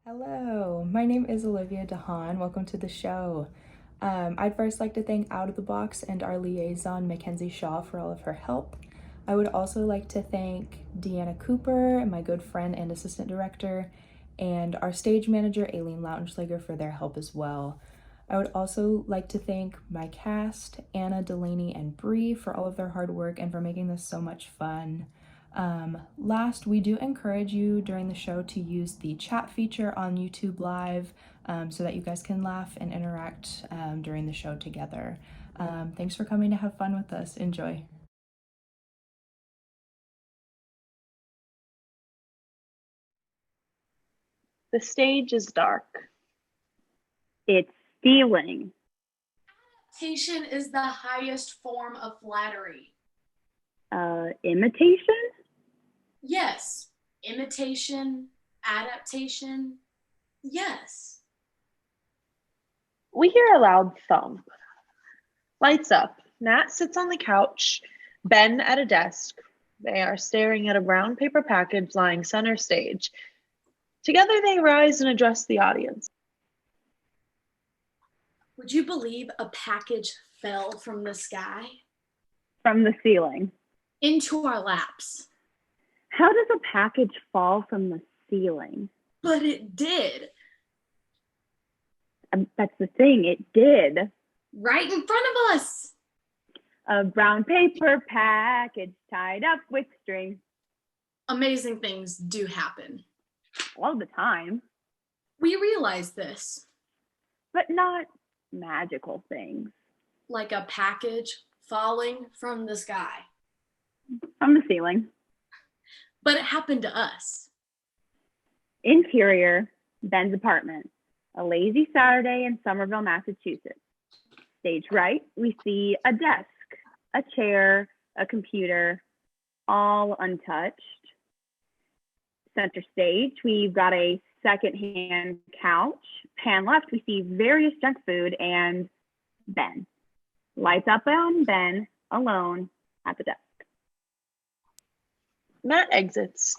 Hello, my name is Olivia DeHaan. Welcome to the show. I'd first like to thank Out of the Box and our liaison, Mackenzie Shaw, for all of her help. I would also like to thank Deanna Cooper, my good friend and assistant director, and our stage manager, Aileen Lautenschlager, for their help as well. I would also like to thank my cast, Anna, Delaney, and Bree, for all of their hard work and for making this so much fun. Last, we do encourage you during the show to use the chat feature on YouTube Live so that you guys can laugh and interact during the show together. Thanks for coming to have fun with us. Enjoy. The stage is dark. It's stealing. Imitation is the highest form of flattery. Imitation? Yes. Imitation, adaptation. Yes. We hear a loud thump. Lights up. Nat sits on the couch, Ben at a desk. They are staring at a brown paper package lying center stage. Together they rise and address the audience. Would you believe a package fell from the sky? From the ceiling. Into our laps. How does a package fall from the ceiling? But it did. That's the thing, it did. Right in front of us. A brown paper package tied up with string. Amazing things do happen. All the time. We realize this. But not magical things. Like a package falling from the sky. From the ceiling. But it happened to us. Interior, Ben's apartment. A lazy Saturday in Somerville, Massachusetts. Stage right, we see a desk, a chair, a computer, all untouched. Center stage, we've got a secondhand couch. Pan left, we see various junk food and Ben. Lights up on Ben, alone, at the desk. Matt exits.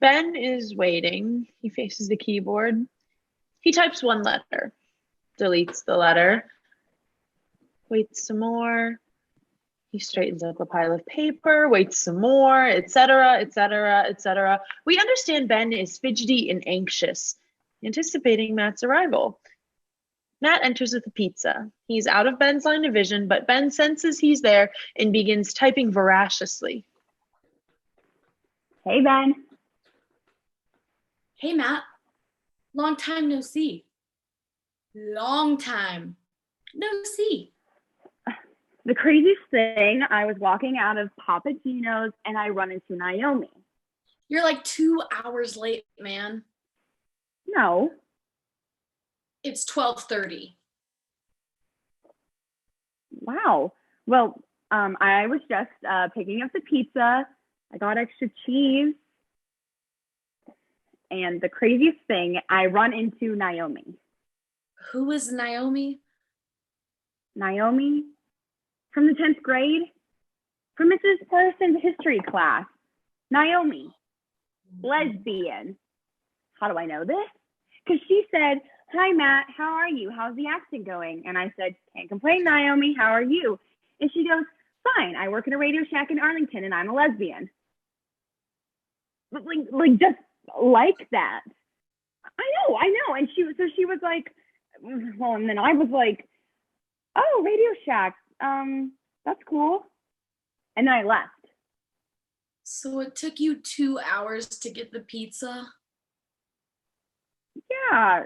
Ben is waiting. He faces the keyboard. He types one letter, deletes the letter, waits some more. He straightens up a pile of paper, waits some more, etc., etc., etc. We understand Ben is fidgety and anxious, anticipating Matt's arrival. Matt enters with a pizza. He's out of Ben's line of vision, but Ben senses he's there and begins typing voraciously. Hey, Ben. Hey, Matt. Long time no see. Long time no see. The craziest thing, I was walking out of Papa Gino's and I run into Naomi. You're like 2 hours late, man. No. It's 12:30. Wow. Well, I was just picking up the pizza. I got extra cheese. And the craziest thing, I run into Naomi. Who is Naomi? Naomi? From the 10th grade? From Mrs. Parsons' history class. Naomi. Lesbian. How do I know this? Because she said, "Hi, Matt. How are you? How's the acting going?" And I said, "Can't complain, Naomi. How are you?" And she goes, "Fine. I work in a Radio Shack in Arlington, and I'm a lesbian." But like just like that. I know. And she was like, well, and then I was like, "Oh, Radio Shack. That's cool." And then I left. So it took you 2 hours to get the pizza? Yeah,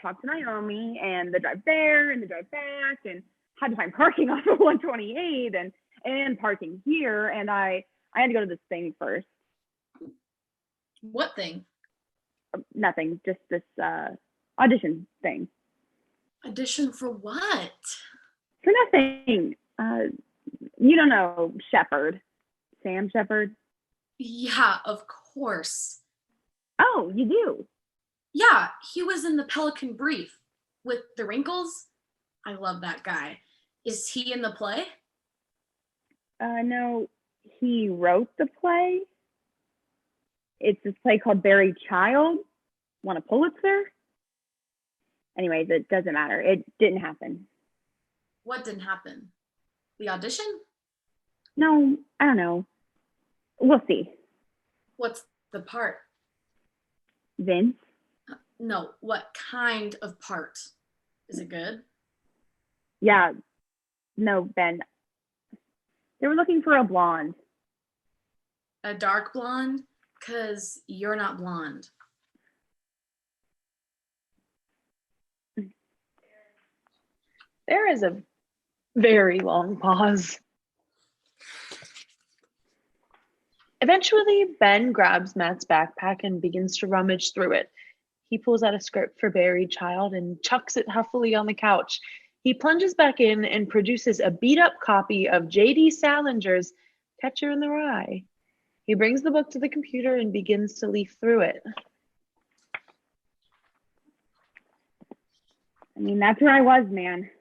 talked to Naomi and the drive there and the drive back, and had to find parking off of 128 and parking here, and I had to go to this thing first. What thing? Nothing, just this audition thing. Audition for what? For nothing. You don't know Shepard, Sam Shepard? Yeah, of course. Oh, you do? Yeah, he was in the Pelican Brief with the wrinkles. I love that guy. Is he in the play? No, he wrote the play. It's this play called Buried Child. Won a Pulitzer. Anyways, it doesn't matter. It didn't happen. What didn't happen? The audition? No, I don't know. We'll see. What's the part? Vince? No, what kind of part? Is it good? Yeah. No, Ben. They were looking for a blonde. A dark blonde? Because you're not blonde. There is a very long pause. Eventually, Ben grabs Matt's backpack and begins to rummage through it. He pulls out a script for Buried Child and chucks it huffily on the couch. He plunges back in and produces a beat-up copy of J.D. Salinger's Catcher in the Rye. He brings the book to the computer and begins to leaf through it. I mean, that's where I was, man.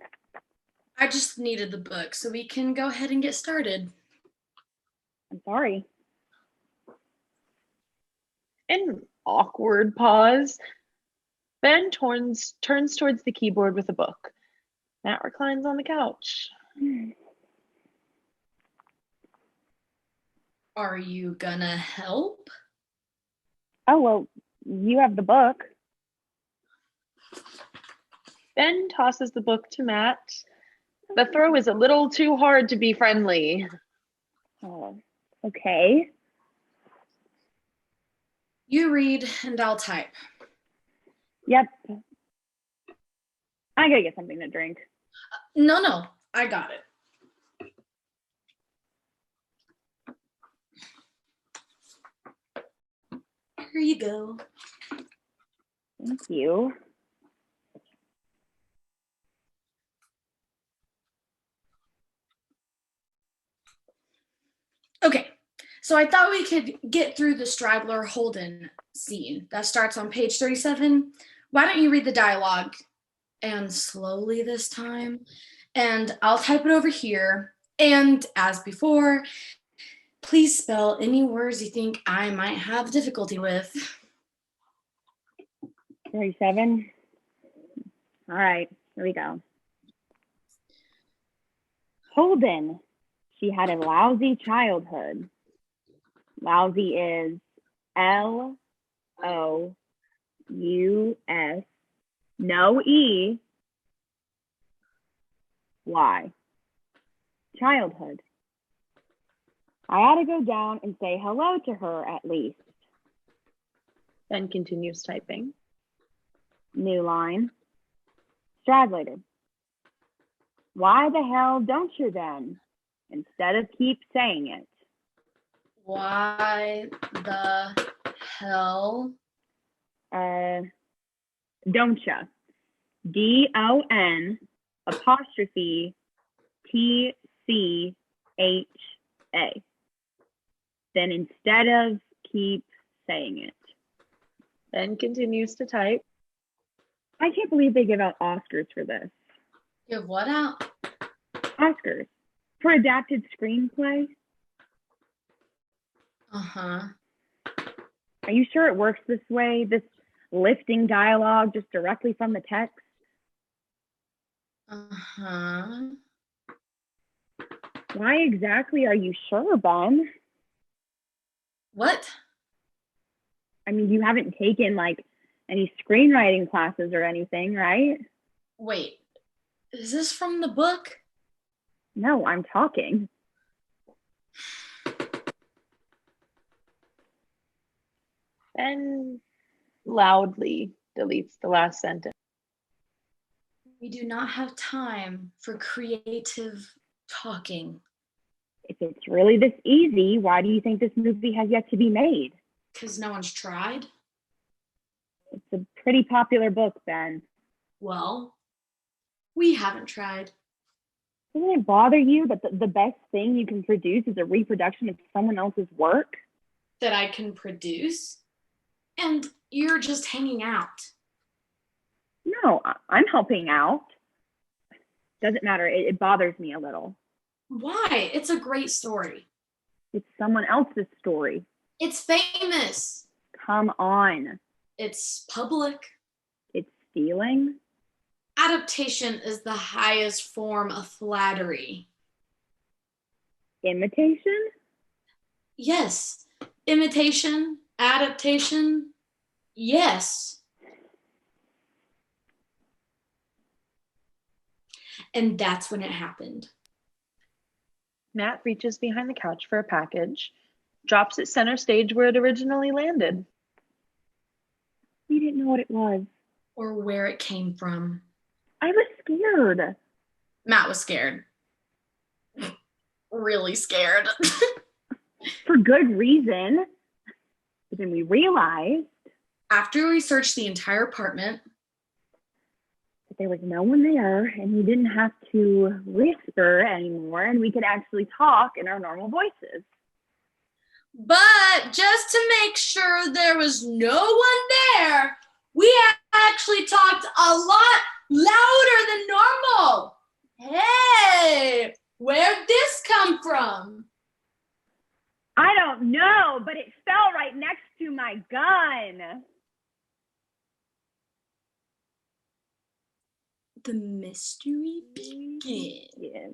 I just needed the book so we can go ahead and get started. I'm sorry. An awkward pause. Ben turns towards the keyboard with a book. Matt reclines on the couch. Are you gonna help? Oh, well, you have the book. Ben tosses the book to Matt. The throw is a little too hard to be friendly. Oh, okay. You read and I'll type. Yep. I gotta get something to drink. No, I got it. Here you go. Thank you. Okay, so I thought we could get through the Stradler Holden scene that starts on page 37. Why don't you read the dialogue, and slowly this time, and I'll type it over here. And as before, please spell any words you think I might have difficulty with. 37. All right, here we go. Holden. She had a lousy childhood. Lousy is L-O-U-S, no E, Y. Childhood. I ought to go down and say hello to her at least. Ben continues typing. New line. Stradlated. Why the hell don't you then? Instead of keep saying it. Why the hell? Don't ya? D-O-N apostrophe T-C-H-A. Then instead of keep saying it. Ben continues to type. I can't believe they give out Oscars for this. Give what out? Oscars. For adapted screenplay? Uh-huh. Are you sure it works this way? This lifting dialogue just directly from the text? Uh-huh. Why exactly are you sure, Ben? What? I mean, you haven't taken like any screenwriting classes or anything, right? Wait, is this from the book? No, I'm talking. Ben loudly deletes the last sentence. We do not have time for creative talking. If it's really this easy, why do you think this movie has yet to be made? Because no one's tried? It's a pretty popular book, Ben. Well, we haven't tried. Doesn't it bother you that the best thing you can produce is a reproduction of someone else's work? That I can produce? And you're just hanging out. No, I'm helping out. Doesn't matter. It bothers me a little. Why? It's a great story. It's someone else's story. It's famous. Come on. It's public. It's stealing. Adaptation is the highest form of flattery. Imitation? Yes. Imitation, adaptation, yes. And that's when it happened. Matt reaches behind the couch for a package, drops it center stage where it originally landed. We didn't know what it was. Or where it came from. I was scared. Matt was scared. Really scared. For good reason. But then we realized After we searched the entire apartment, that there was no one there and we didn't have to whisper anymore and we could actually talk in our normal voices. but just to make sure there was no one there, we actually talked a lot louder than normal. Hey, where'd this come from? I don't know, but it fell right next to my gun. The mystery begins. Yes.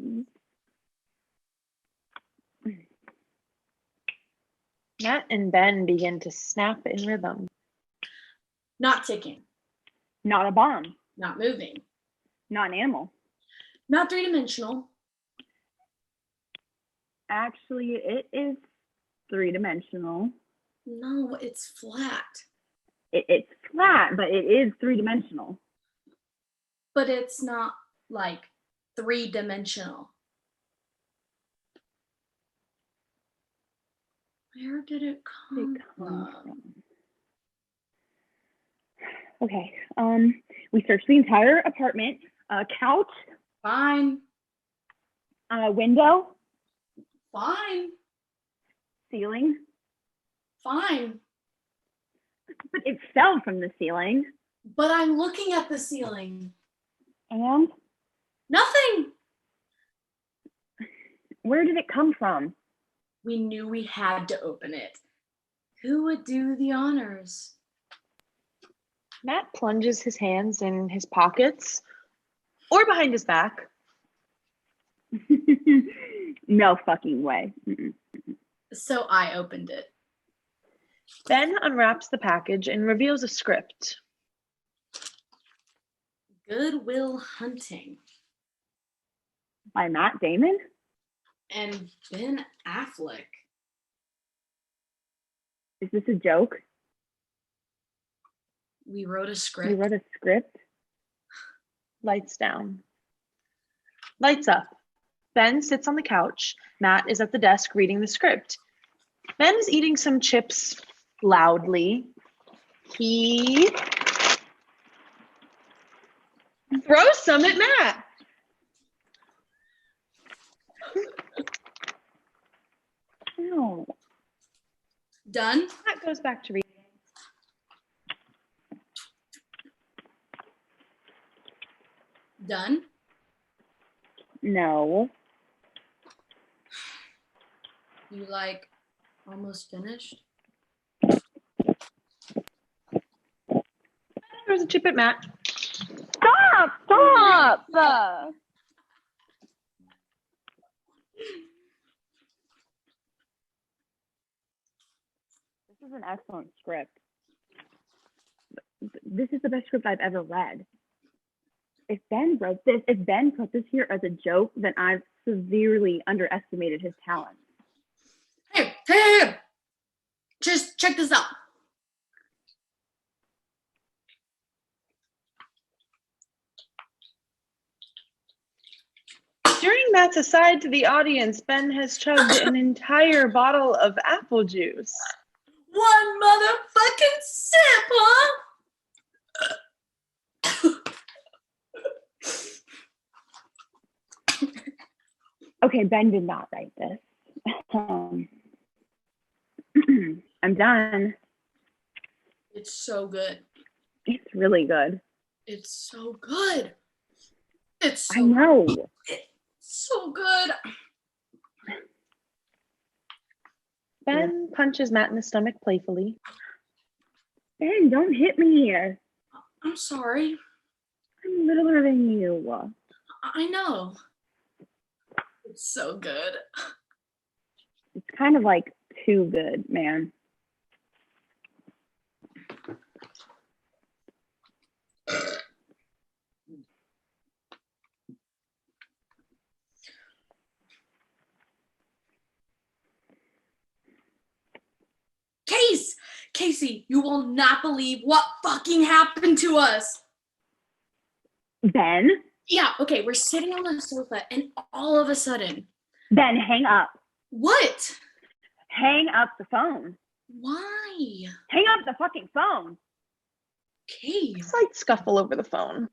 Matt and Ben begin to snap in rhythm. Not ticking, Not a bomb. not moving, Not an animal. not three-dimensional. Actually, it is three-dimensional. No, it's flat. It's flat, but it is three-dimensional. But it's not like three-dimensional. Where did it come from? Okay. We searched the entire apartment. Couch, Fine, window, fine, ceiling. fine. But it fell from the ceiling. But I'm looking at the ceiling. And Nothing. where did it come from? We knew we had to open it. Who would do the honors? Matt plunges his hands in his pockets or behind his back. No fucking way. Mm-mm. So I opened it. Ben unwraps the package and reveals a script. Good Will Hunting By Matt Damon? and Ben Affleck. Is this a joke? We wrote a script. You wrote a script? Lights down. Lights up. Ben sits on the couch. Matt is at the desk reading the script. Ben is eating some chips loudly. He throws some at Matt. No. Done? Matt goes back to reading. Done? No. You like almost finished? Throws a chip at Matt. Stop! Stop! This is an excellent script. This is the best script I've ever read. If Ben wrote this, if Ben put this here as a joke, then I've severely underestimated his talent. Hey! Just check this out. During Matt's aside to the audience, Ben has chugged an entire bottle of apple juice. One motherfucking sip, huh? Okay, Ben did not write this. I'm done. It's so good. It's really good. It's so good. It's so I know. so good. Ben punches Matt in the stomach playfully. Ben, don't hit me. I'm sorry. I'm littler than you. I know. It's so good. It's kind of like too good, man. Casey, you will not believe what fucking happened to us. Ben? Yeah, okay, we're sitting on the sofa and all of a sudden. Ben, hang up. What? Hang up the phone. Why? Hang up the fucking phone. Okay. Slight scuffle over the phone.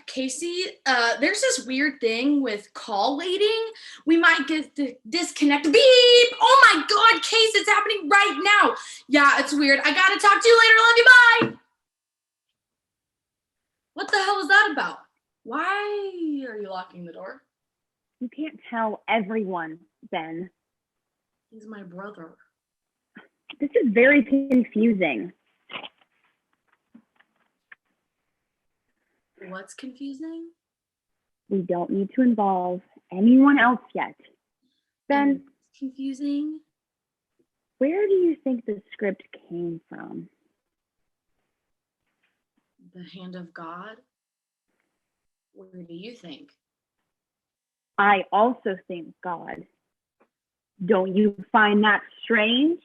Casey, there's this weird thing with call waiting. We might get disconnected. Beep! Oh my god, Case, it's happening right now. Yeah, it's weird. I gotta talk to you later. Love you, bye! What the hell is that about? Why are you locking the door? You can't tell everyone, Ben. He's my brother. This is very confusing. What's confusing? We don't need to involve anyone else yet. Ben, Confusing? where do you think the script came from? The hand of God? Where do you think? I also think God. Don't you find that strange?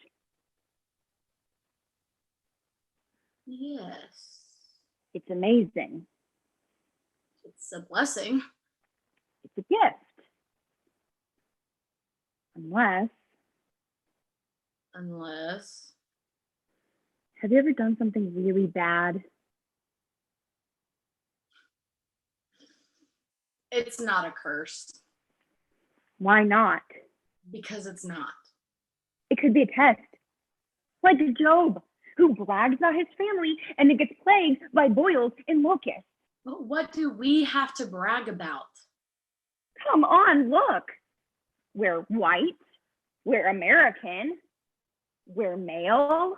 Yes. It's amazing. It's a blessing. It's a gift. Unless, have you ever done something really bad? It's not a curse. Why not? Because it's not. It could be a test. Like Job, who brags about his family and then gets plagued by boils and locusts. But what do we have to brag about? Come on, look. We're white. We're American. We're male.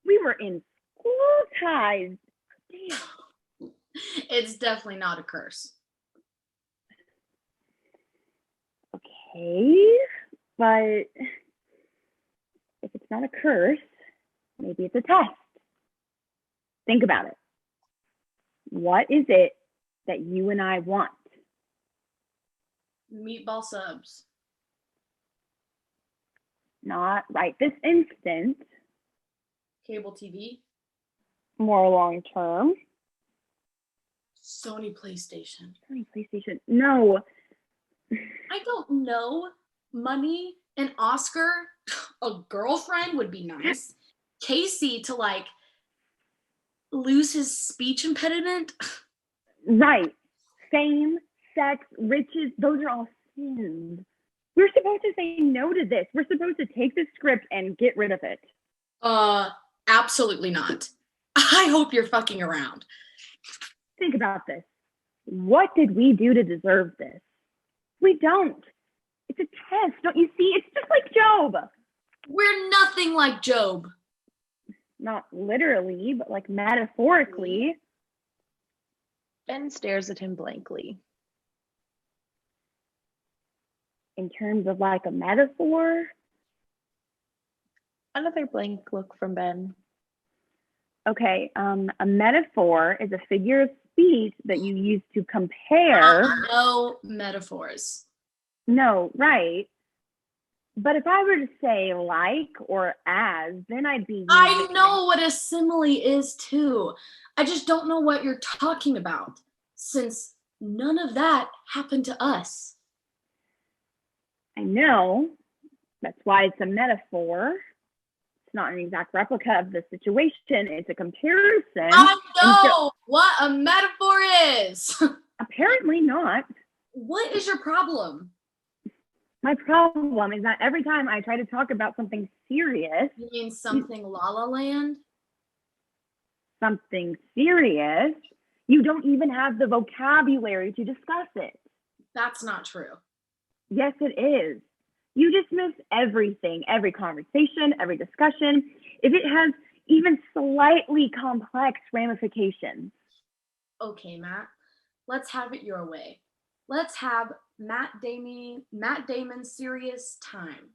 We were in school ties. Damn. It's definitely not a curse. Okay, but if it's not a curse, maybe it's a test. Think about it. What is it that you and I want? Meatball subs. Not right this instant. Cable TV. More long term. Sony PlayStation. Sony PlayStation. No. I don't know. Money, an Oscar, a girlfriend would be nice. Casey to like lose his speech impediment. Right. Fame, sex, riches, those are all sins. We're supposed to say no to this. We're supposed to take the script and get rid of it. Absolutely not. I hope you're fucking around. Think about this. What did we do to deserve this? We don't. It's a test, don't you see? It's just like Job. We're nothing like Job. Not literally, but like metaphorically. Ben stares at him blankly. In terms of like a metaphor. Another blank look from Ben. Okay, a metaphor is a figure of speech that you use to compare. No metaphors. No, right. But if I were to say like or as, then I'd be. I know what a simile is too. I just don't know what you're talking about, since none of that happened to us. I know. That's why it's a metaphor. It's not an exact replica of the situation. It's a comparison. I know what a metaphor is. Apparently not. What is your problem? My problem is that every time I try to talk about something serious, You mean something La La Land? you don't even have the vocabulary to discuss it. That's not true. Yes, it is. You dismiss everything, every conversation, every discussion, if it has even slightly complex ramifications. Okay, Matt, let's have it your way. Let's have Matt Damon's serious time.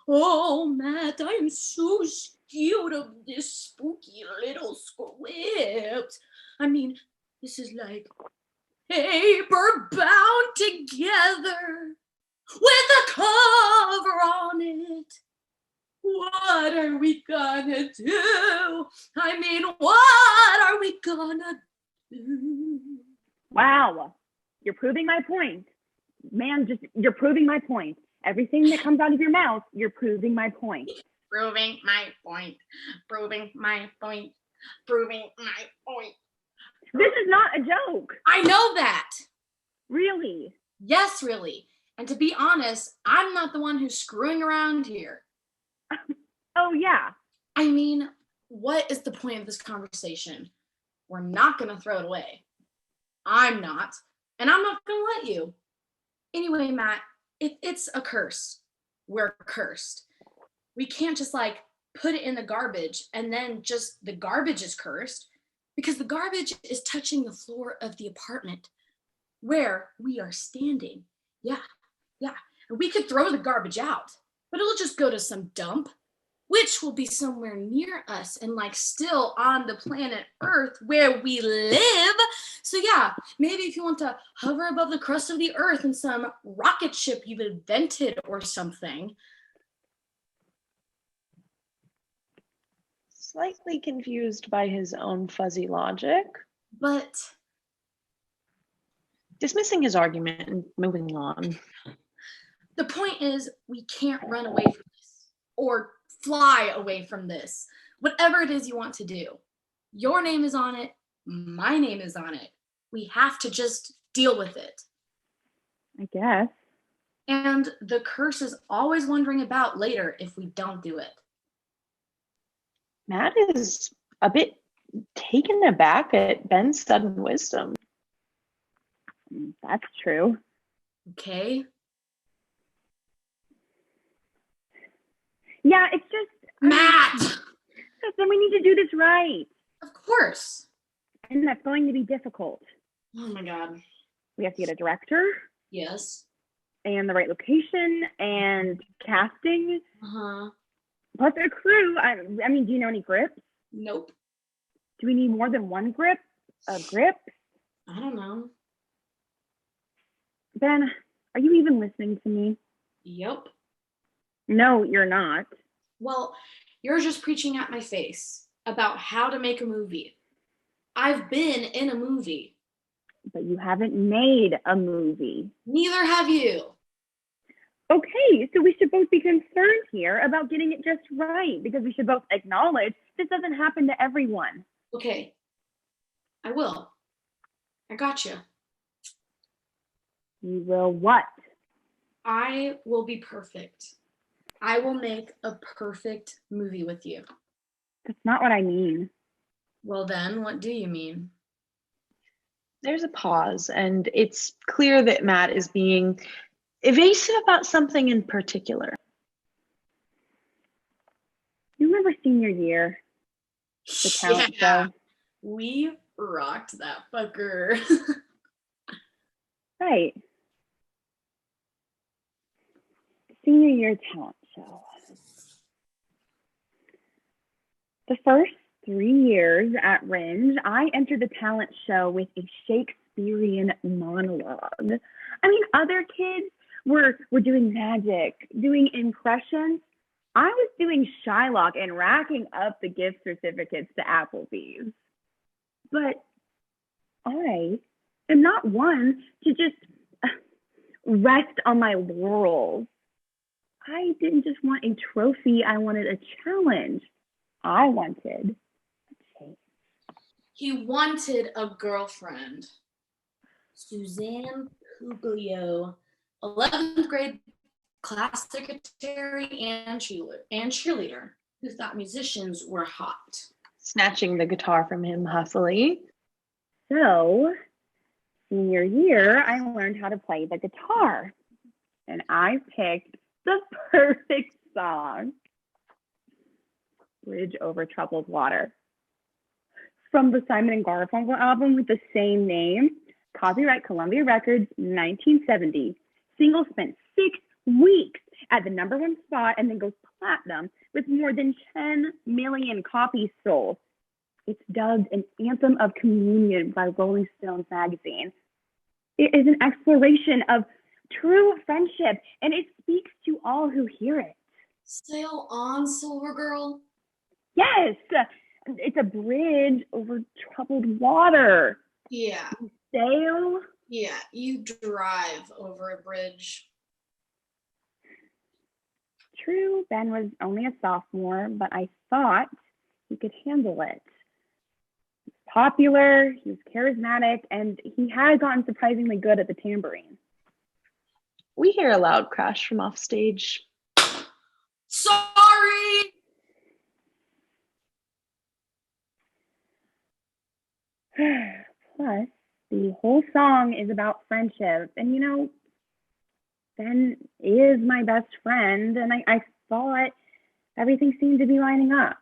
Oh, Matt, I am so scared of this spooky little script. I mean, this is like paper bound together with a cover on it. What are we gonna do? I mean, what are we gonna do? Wow, you're proving my point. Man, you're proving my point. Everything that comes out of your mouth, you're proving my point. Proving my point. Proving my point. Proving my point. This is not a joke. I know that. Really? Yes, really. And to be honest, I'm not the one who's screwing around here. Oh, yeah. I mean, what is the point of this conversation? We're not going to throw it away. I'm not. And I'm not going to let you. Anyway, Matt, it's a curse. We're cursed. We can't just like put it in the garbage and then just the garbage is cursed, because the garbage is touching the floor of the apartment where we are standing. Yeah. And we could throw the garbage out, but it'll just go to some dump, which will be somewhere near us and like still on the planet Earth where we live. So yeah, maybe if you want to hover above the crust of the Earth in some rocket ship you've invented or something. Slightly confused by his own fuzzy logic. But dismissing his argument and moving on. the point is, we can't run away from this or fly away from this. Whatever it is you want to do. Your name is on it. My name is on it. We have to just deal with it. I guess. And the curse is always wondering about later if we don't do it. Matt is a bit taken aback at Ben's sudden wisdom. That's true. Okay. Yeah, it's just... Matt! Then we need to do this right. Of course. And that's going to be difficult. Oh my God. We have to get a director. Yes. And the right location and casting. Uh-huh. Plus a crew. I mean, do you know any grips? Nope. Do we need more than one grip? A grip? I don't know. Ben, are you even listening to me? Yep. No, you're not. Well, you're just preaching at my face about how to make a movie. I've been in a movie. But you haven't made a movie. Neither have you. Okay, so we should both be concerned here about getting it just right, because we should both acknowledge this doesn't happen to everyone. Okay. I will. I got you. You will what? I will be perfect. I will make a perfect movie with you. That's not what I mean. Well then, what do you mean? There's a pause, and it's clear that Matt is being evasive about something in particular. You remember senior year? The talent show? We rocked that fucker. Right. Senior year talent show. The first 3 years at Ringe, I entered the talent show with a Shakespearean monologue. I mean, other kids were doing magic, doing impressions. I was doing Shylock and racking up the gift certificates to Applebee's. But I am not one to just rest on my laurels. I didn't just want a trophy, I wanted a challenge. I wanted a change. He wanted a girlfriend. Suzanne Puglio, 11th grade class secretary and cheerleader, who thought musicians were hot. Snatching the guitar from him huffily. So, senior year, I learned how to play the guitar. and I picked the perfect song, Bridge Over Troubled Water. From the Simon and Garfunkel album with the same name, copyright Columbia Records, 1970. Single spent 6 weeks at the #1 spot and then goes platinum with more than 10 million copies sold. It's dubbed an anthem of communion by Rolling Stone magazine. It is an exploration of true friendship, and it speaks to all who hear it. Sail on, Silver Girl. Yes, it's a bridge over troubled water. Yeah. You sail. Yeah, you drive over a bridge. True, Ben was only a sophomore, but I thought he could handle it. He's popular, he was charismatic, and he had gotten surprisingly good at the tambourine. We hear a loud crash from off stage. Sorry! Plus, the whole song is about friendship. And you know, Ben is my best friend, and I thought everything seemed to be lining up.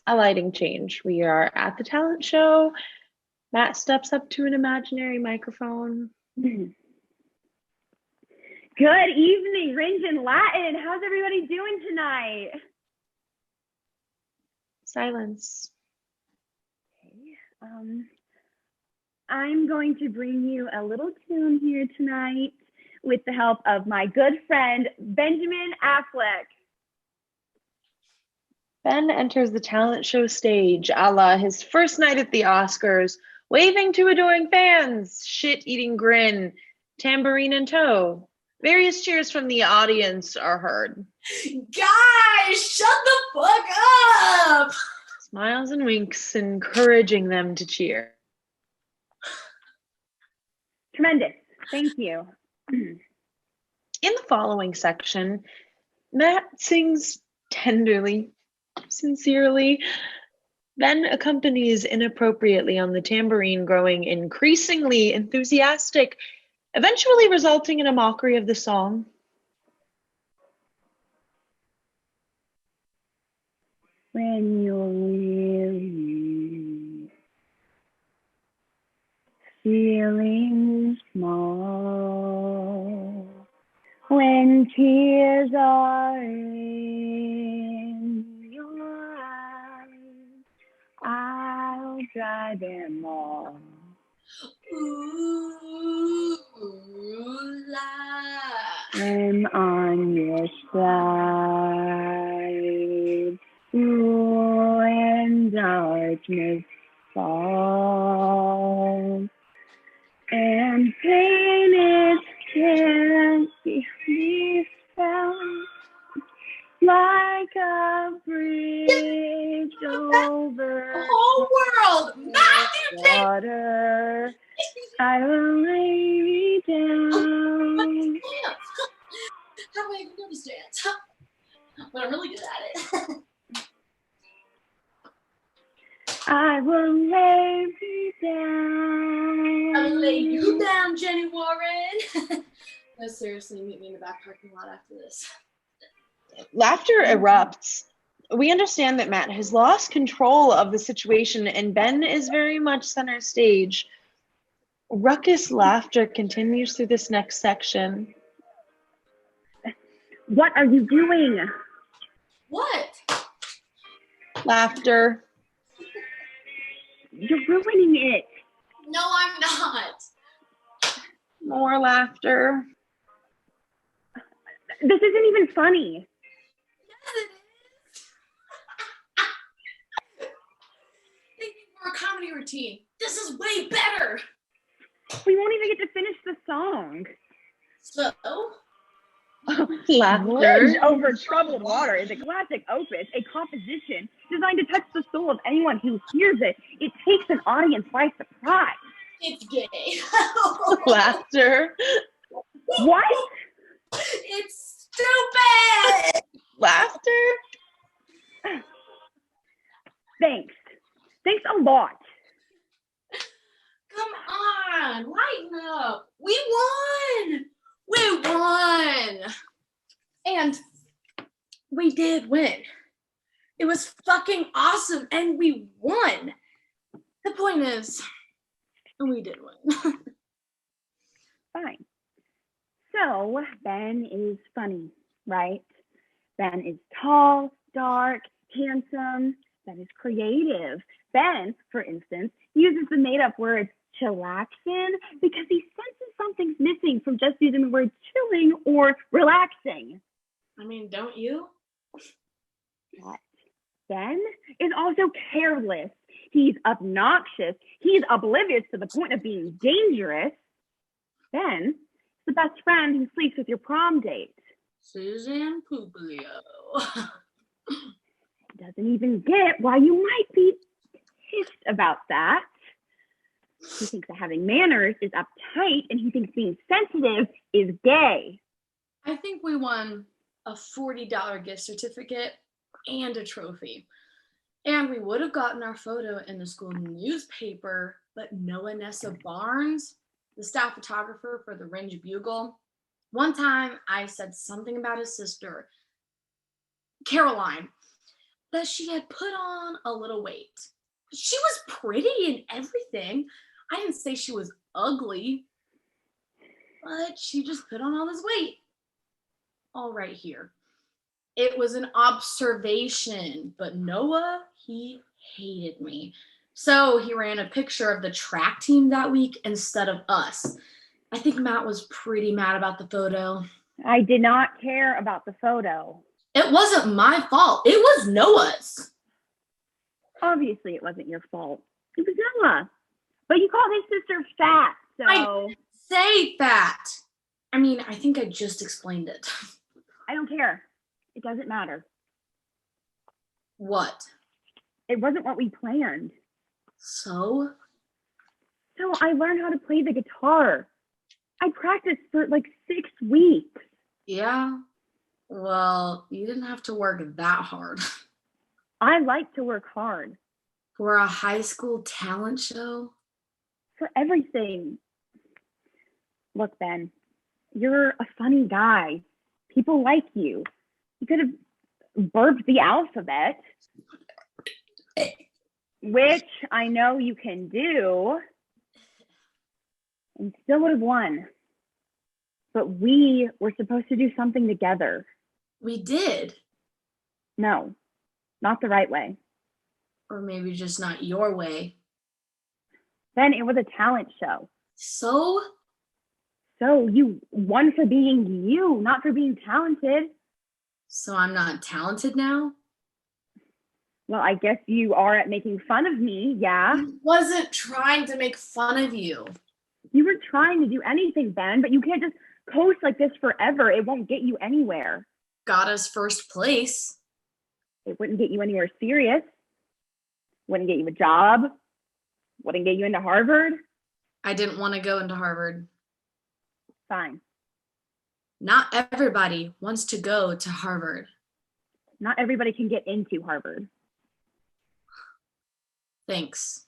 A lighting change. We are at the talent show. Matt steps up to an imaginary microphone. Good evening, Rings in Latin. How's everybody doing tonight? Silence. I'm going to bring you a little tune here tonight with the help of my good friend, Benjamin Affleck. Ben enters the talent show stage, a la his first night at the Oscars, waving to adoring fans, shit-eating grin, tambourine in tow. Various cheers from the audience are heard. Guys, shut the fuck up! Smiles and winks, encouraging them to cheer. Tremendous. Thank you. In the following section, Matt sings tenderly, sincerely. Ben accompanies inappropriately on the tambourine, growing increasingly enthusiastic, eventually resulting in a mockery of the song. When you're really feeling small, when tears are in your eyes, I'll dry them all. Ooh, la. I'm on your side. When darkness falls and pain it can't be felt, like a bridge over The whole world! Matthew, water, I will lay me down. How do I even know this dance? But I'm really good at it. I will lay me down. I will lay you down, Jenny Warren. No, seriously, meet me in the back parking lot after this. Laughter erupts. We understand that Matt has lost control of the situation and Ben is very much center stage. Ruckus laughter continues through this next section. What are you doing? What? Laughter. You're ruining it. No, I'm not. More laughter. This isn't even funny. Yes, it is. Thank you for a comedy routine. This is way better. We won't even get to finish the song. So? Laughter. Bridge Over Troubled Water is a classic opus, a composition designed to touch the soul of anyone who hears it. It takes an audience by surprise. It's gay. Laughter. What? It's stupid. Laughter. Thanks. Thanks a lot. Come on, lighten up. We won. We won! And we did win. It was fucking awesome, and we won. The point is, we did win. Fine. So Ben is funny, right? Ben is tall, dark, handsome. Ben is creative. Ben, for instance, uses the made-up word chillaxin because he senses something's missing from just using the word chilling or relaxing. I mean, don't you? But Ben is also careless. He's obnoxious. He's oblivious to the point of being dangerous. Ben is the best friend who sleeps with your prom date. Suzanne Puglio. Doesn't even get why you might be pissed about that. He thinks that having manners is uptight, and he thinks being sensitive is gay. I think we won a $40 gift certificate and a trophy. And we would have gotten our photo in the school newspaper, but Noah Nessa Barnes, the staff photographer for the Ringe Bugle, one time I said something about his sister, Caroline, that she had put on a little weight. She was pretty and everything. I didn't say she was ugly, but she just put on all this weight. All right here. It was an observation, but Noah, he hated me. So he ran a picture of the track team that week instead of us. I think Matt was pretty mad about the photo. I did not care about the photo. It wasn't my fault. It was Noah's. Obviously, it wasn't your fault. It was Noah. But you called his sister fat, so... I didn't say fat. I mean, I think I just explained it. I don't care. It doesn't matter. What? It wasn't what we planned. So? So I learned how to play the guitar. I practiced for like 6 weeks. Yeah? Well, you didn't have to work that hard. I like to work hard. For a high school talent show? For everything. Look, Ben, you're a funny guy. People like you. You could have burped the alphabet, which I know you can do, and still would have won. But we were supposed to do something together. We did. No, not the right way. Or maybe just not your way. Then it was a talent show. So? So you won for being you, not for being talented. So I'm not talented now? Well, I guess you are at making fun of me, yeah? I wasn't trying to make fun of you. You were trying to do anything, Ben, but you can't just coast like this forever. It won't get you anywhere. Got us first place. It wouldn't get you anywhere serious. Wouldn't get you a job. Wouldn't get you into Harvard. I didn't want to go into Harvard. Fine. Not everybody wants to go to Harvard. Not everybody can get into Harvard. Thanks.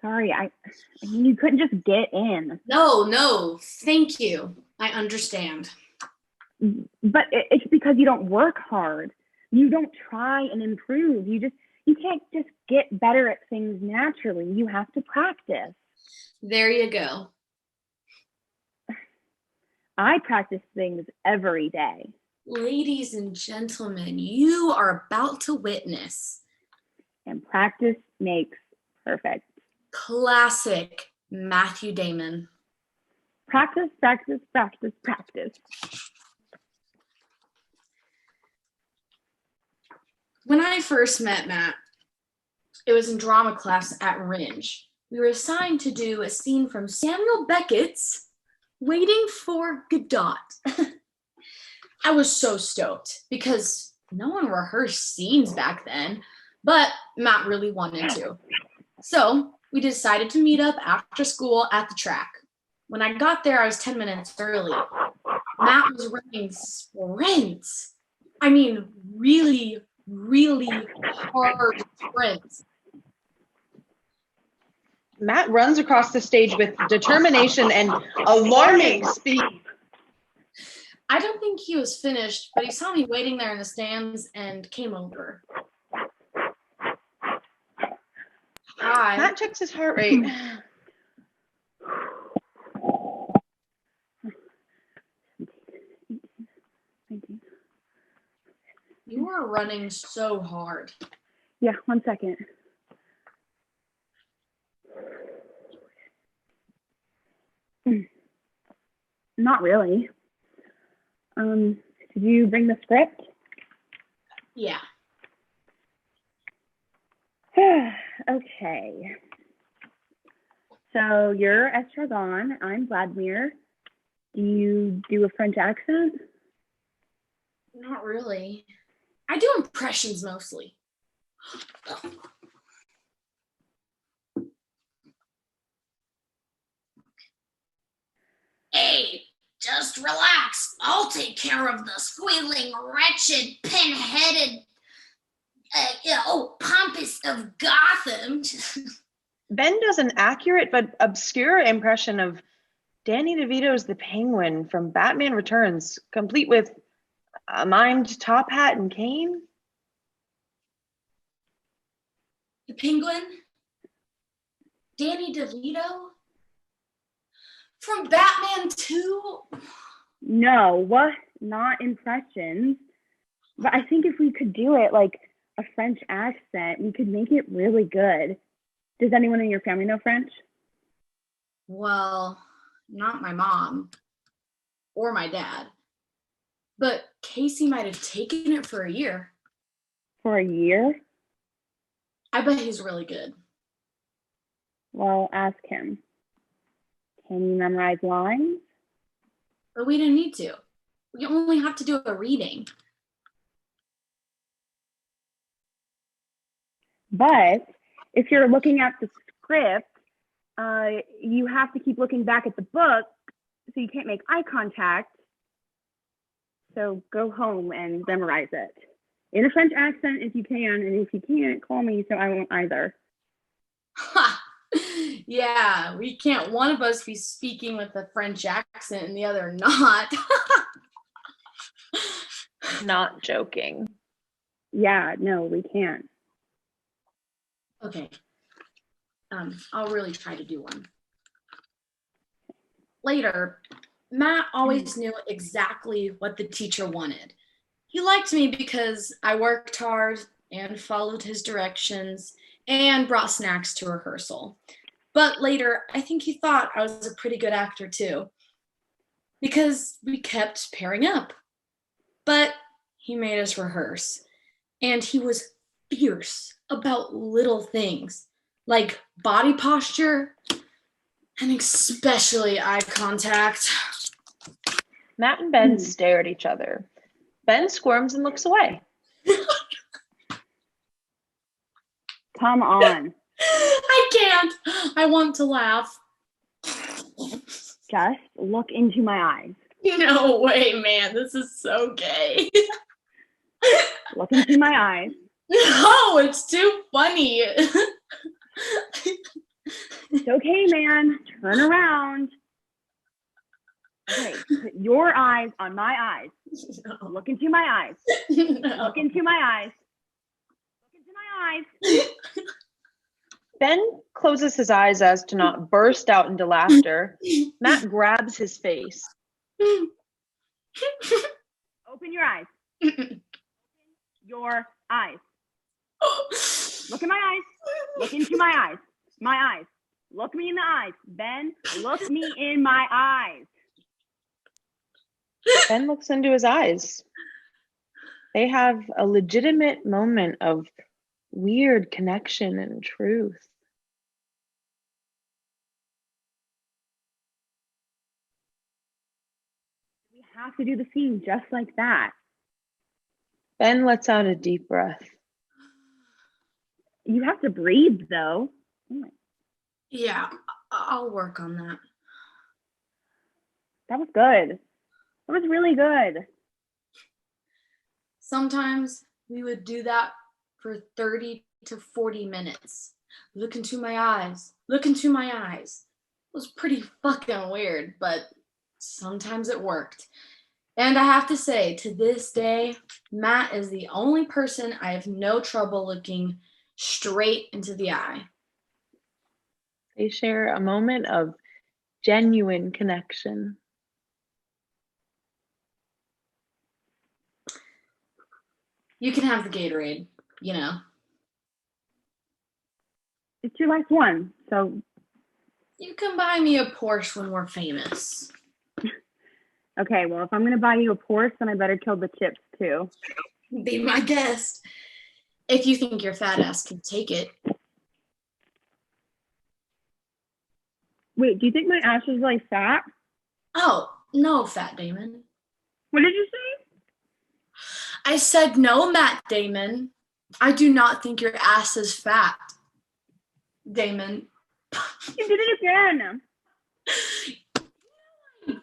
Sorry, I mean, you couldn't just get in. No, thank you. I understand. But it's because you don't work hard. You don't try and improve. You can't just get better at things naturally. You have to practice. There you go. I practice things every day. Ladies and gentlemen, you are about to witness And practice makes perfect. classic Matthew Damon. Practice, practice, practice, practice. When I first met Matt, it was in drama class at Ringe. We were assigned to do a scene from Samuel Beckett's Waiting for Godot. I was so stoked because no one rehearsed scenes back then, but Matt really wanted to. So we decided to meet up after school at the track. When I got there, I was 10 minutes early. Matt was running sprints. I mean, really hard sprints. Matt runs across the stage with determination and alarming speed. I don't think he was finished, but he saw me waiting there in the stands and came over. Matt checks his heart rate. You were running so hard. Yeah, 1 second. Not really. Did you bring the script? Yeah. Okay. So you're Estragon. I'm Vladimir. Do you do a French accent? Not really. I do impressions mostly. Hey, just relax. I'll take care of the squealing, wretched, pin-headed, pompous of Gotham. Ben does an accurate but obscure impression of Danny DeVito's the Penguin from Batman Returns, complete with a mimed top hat and cane. The Penguin? Danny DeVito? From Batman 2? No, not impressions. But I think if we could do it like a French accent, we could make it really good. Does anyone in your family know French? Well, not my mom or my dad. But Casey might have taken it for a year. For a year? I bet he's really good. Well, ask him. Can you memorize lines? But we didn't need to. We only have to do a reading. But if you're looking at the script, you have to keep looking back at the book, so you can't make eye contact. So go home and memorize it. In a French accent if you can, and if you can't, call me so I won't either. Ha! Yeah, we can't one of us be speaking with a French accent and the other not. Not joking. Yeah, no, we can't. Okay. I'll really try to do one. Later, Matt always knew exactly what the teacher wanted. He liked me because I worked hard and followed his directions and brought snacks to rehearsal. But later, I think he thought I was a pretty good actor too, because we kept pairing up. But he made us rehearse, and he was fierce about little things like body posture and especially eye contact. Matt and Ben stare at each other. Ben squirms and looks away. Come on. I can't. I want to laugh. Just look into my eyes. No way, man. This is so gay. Look into my eyes. No, it's too funny. It's okay, man. Turn around. Okay, put your eyes on my eyes. No. Look into my eyes. No. Look into my eyes. Look into my eyes. Ben closes his eyes as to not burst out into laughter. Matt grabs his face. Open your eyes. Your eyes. Look in my eyes. Look into my eyes. My eyes. Look me in the eyes. Ben, look me in my eyes. Ben looks into his eyes. They have a legitimate moment of weird connection and truth. We have to do the scene just like that. Ben lets out a deep breath. You have to breathe, though. Yeah, I'll work on that. That was good. That was really good. Sometimes we would do that for 30 to 40 minutes. Look into my eyes. Look into my eyes. It was pretty fucking weird, but sometimes it worked. And I have to say, to this day, Matt is the only person I have no trouble looking straight into the eye. They share a moment of genuine connection. You can have the Gatorade, you know. It's your last one, so You can buy me a Porsche when we're famous. okay. Well, if I'm gonna buy you a Porsche, then I better kill the chips too. Be my guest. If you think your fat ass can take it. Wait, do you think my ass is really fat? Oh, no, Fat Damon. What did you say? I said no, Matt Damon. I do not think your ass is fat. Damon. You did it again.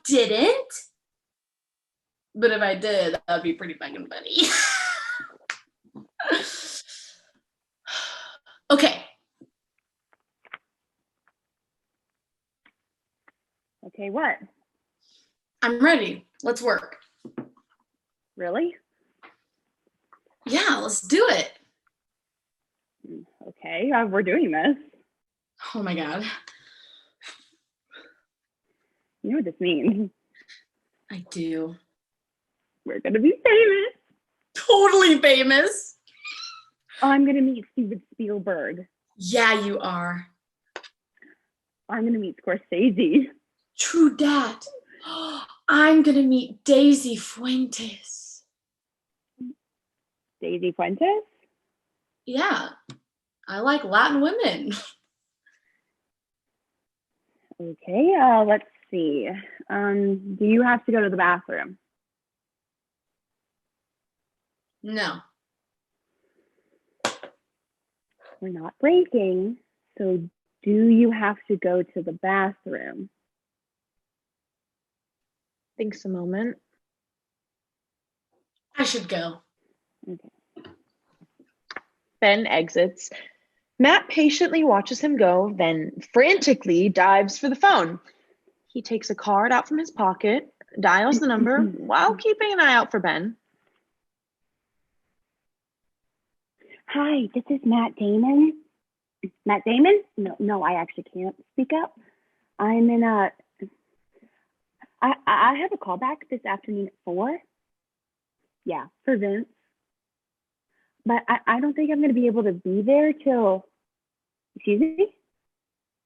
Didn't? But if I did, that'd be pretty fucking funny. Okay. Okay, what? I'm ready. Let's work. Really? Yeah, let's do it. Okay, we're doing this. Oh my God. You know what this means? I do. We're gonna be famous. Totally famous. I'm gonna meet Steven Spielberg. Yeah, you are. I'm gonna meet Scorsese. True dat. I'm gonna meet Daisy Fuentes. Daisy Fuentes? Yeah, I like Latin women. Okay, let's see. Do you have to go to the bathroom? No. We're not breaking, so do you have to go to the bathroom? Thinks a moment. I should go. Okay. Ben exits. Matt patiently watches him go, then frantically dives for the phone. He takes a card out from his pocket, dials the number while keeping an eye out for Ben. Hi, this is Matt Damon. Matt Damon? No, I actually can't speak up. I'm in a. I have a call back this afternoon at 4. Yeah, for Vince. But I don't think I'm going to be able to be there till. Excuse me?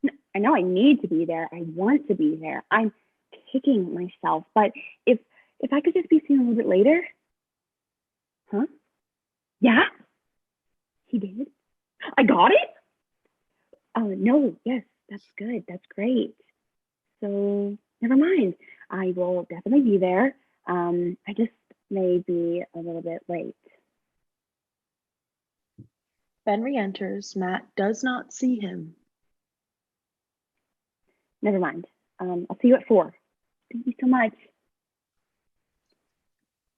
No, I know I need to be there. I want to be there. I'm kicking myself. But if I could just be seen a little bit later. Huh? Yeah? He did? I got it? No, yes, that's good. That's great. So never mind. I will definitely be there. I just may be a little bit late. Ben re-enters. Matt does not see him. Never mind. I'll see you at 4. Thank you so much.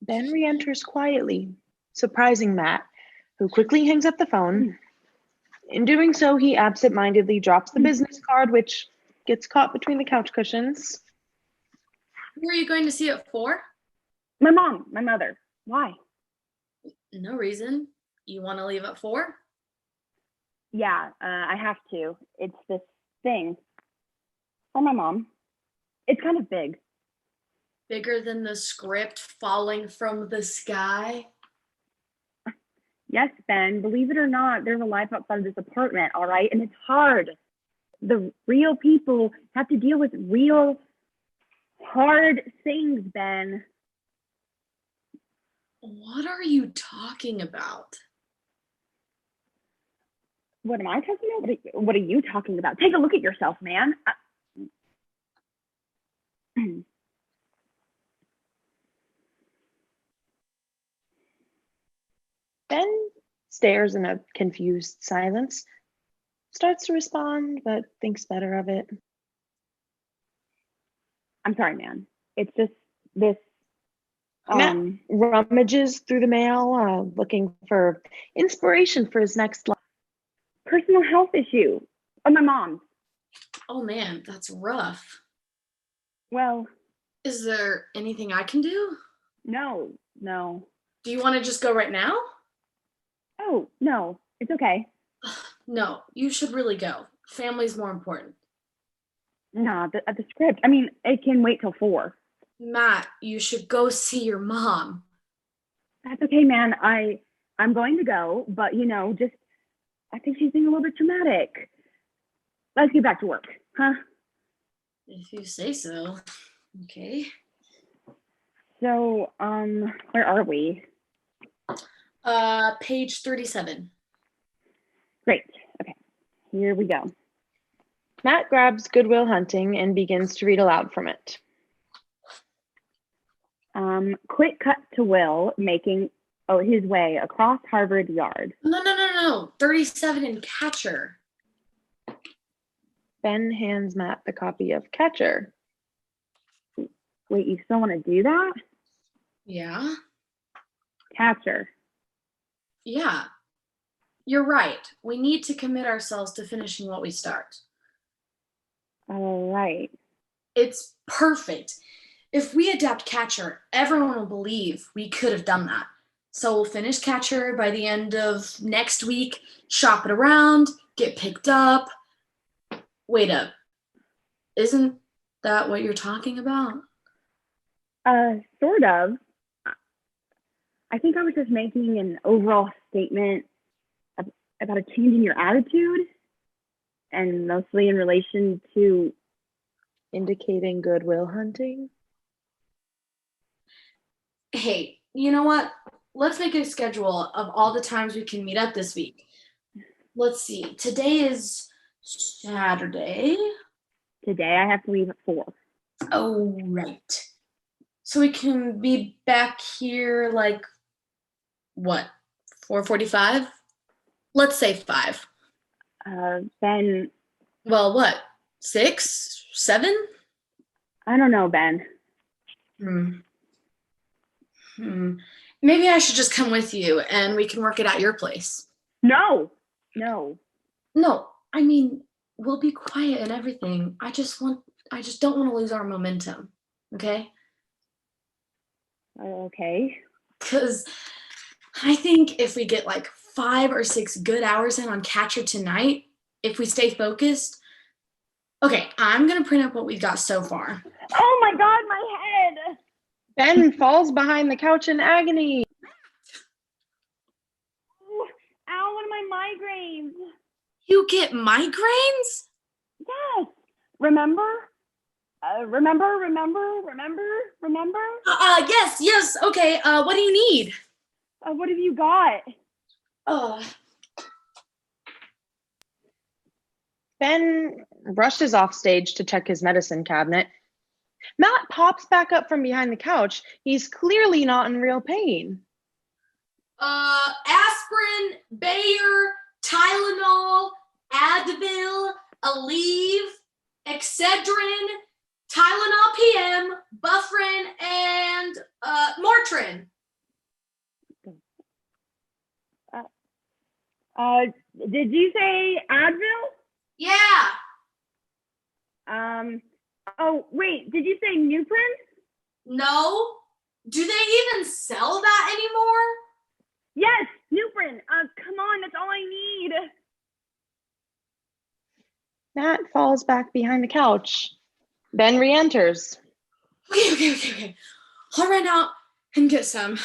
Ben re-enters quietly, surprising Matt, who quickly hangs up the phone. In doing so, he absent-mindedly drops the business card, which gets caught between the couch cushions. Who are you going to see at 4? My mom, my mother. Why? No reason. You want to leave at 4? Yeah, I have to. It's this thing for my mom. It's kind of big. Bigger than the script falling from the sky? Yes, Ben, believe it or not, there's a life outside of this apartment, all right? And it's hard. The real people have to deal with real hard things, Ben. What are you talking about? What am I talking about? What are you talking about? Take a look at yourself, man. Ben stares in a confused silence, starts to respond, but thinks better of it. I'm sorry, man. It's just this. Matt rummages through the mail, looking for inspiration for his next life. personal health issue. Oh, my mom's. Oh man, that's rough. Well, Is there anything I can do? no. Do you want to just go right now? Oh, no, it's okay. No, you should really go. Family's more important. Nah, the script. I mean, it can wait till 4. Matt, you should go see your mom. That's okay, man. I'm going to go, but just I think she's being a little bit dramatic. Let's get back to work, huh? If you say so. Okay. So, where are we? Page 37. Great. Okay, here we go. Matt grabs Goodwill Hunting and begins to read aloud from it. Quick cut to Will making his way across Harvard Yard. No. 37 in Catcher. Ben hands Matt the copy of Catcher. Wait, you still want to do that? Yeah? Catcher. Yeah. You're right. We need to commit ourselves to finishing what we start. All right. It's perfect. If we adapt Catcher, everyone will believe we could have done that. So we'll finish Catcher by the end of next week, shop it around, get picked up. Wait up. Isn't that what you're talking about? Sort of. I think I was just making an overall statement about a change in your attitude, and mostly in relation to Indicating Goodwill Hunting. Hey, you know what? Let's make a schedule of all the times we can meet up this week. Let's see. Today is Saturday. today. I have to leave at 4. Oh, right. So we can be back here like, what, 4:45? Let's say 5. Ben, Well, what, 6, 7? I don't know, Ben. Maybe I should just come with you and we can work it at your place. No. No, I mean, we'll be quiet and everything. I just don't want to lose our momentum, okay? Okay. Because I think if we get like 5 or 6 good hours in on Catcher tonight, if we stay focused. Okay, I'm going to print up what we've got so far. Oh my God, my head. Ben falls behind the couch in agony. Ooh, ow, one of my migraines. You get migraines? Yes. Remember? Remember? Yes. Okay, what do you need? What have you got? Ben rushes off stage to check his medicine cabinet. Matt pops back up from behind the couch. He's clearly not in real pain. Aspirin, Bayer, Tylenol, Advil, Aleve, Excedrin, Tylenol PM, Bufferin, and Mortrin. Did you say Advil? Yeah. Oh, wait, did you say Nuprin? No. Do they even sell that anymore? Yes, Nuprin. Come on, that's all I need. Matt falls back behind the couch. Ben re-enters. Okay. I'll run out and get some.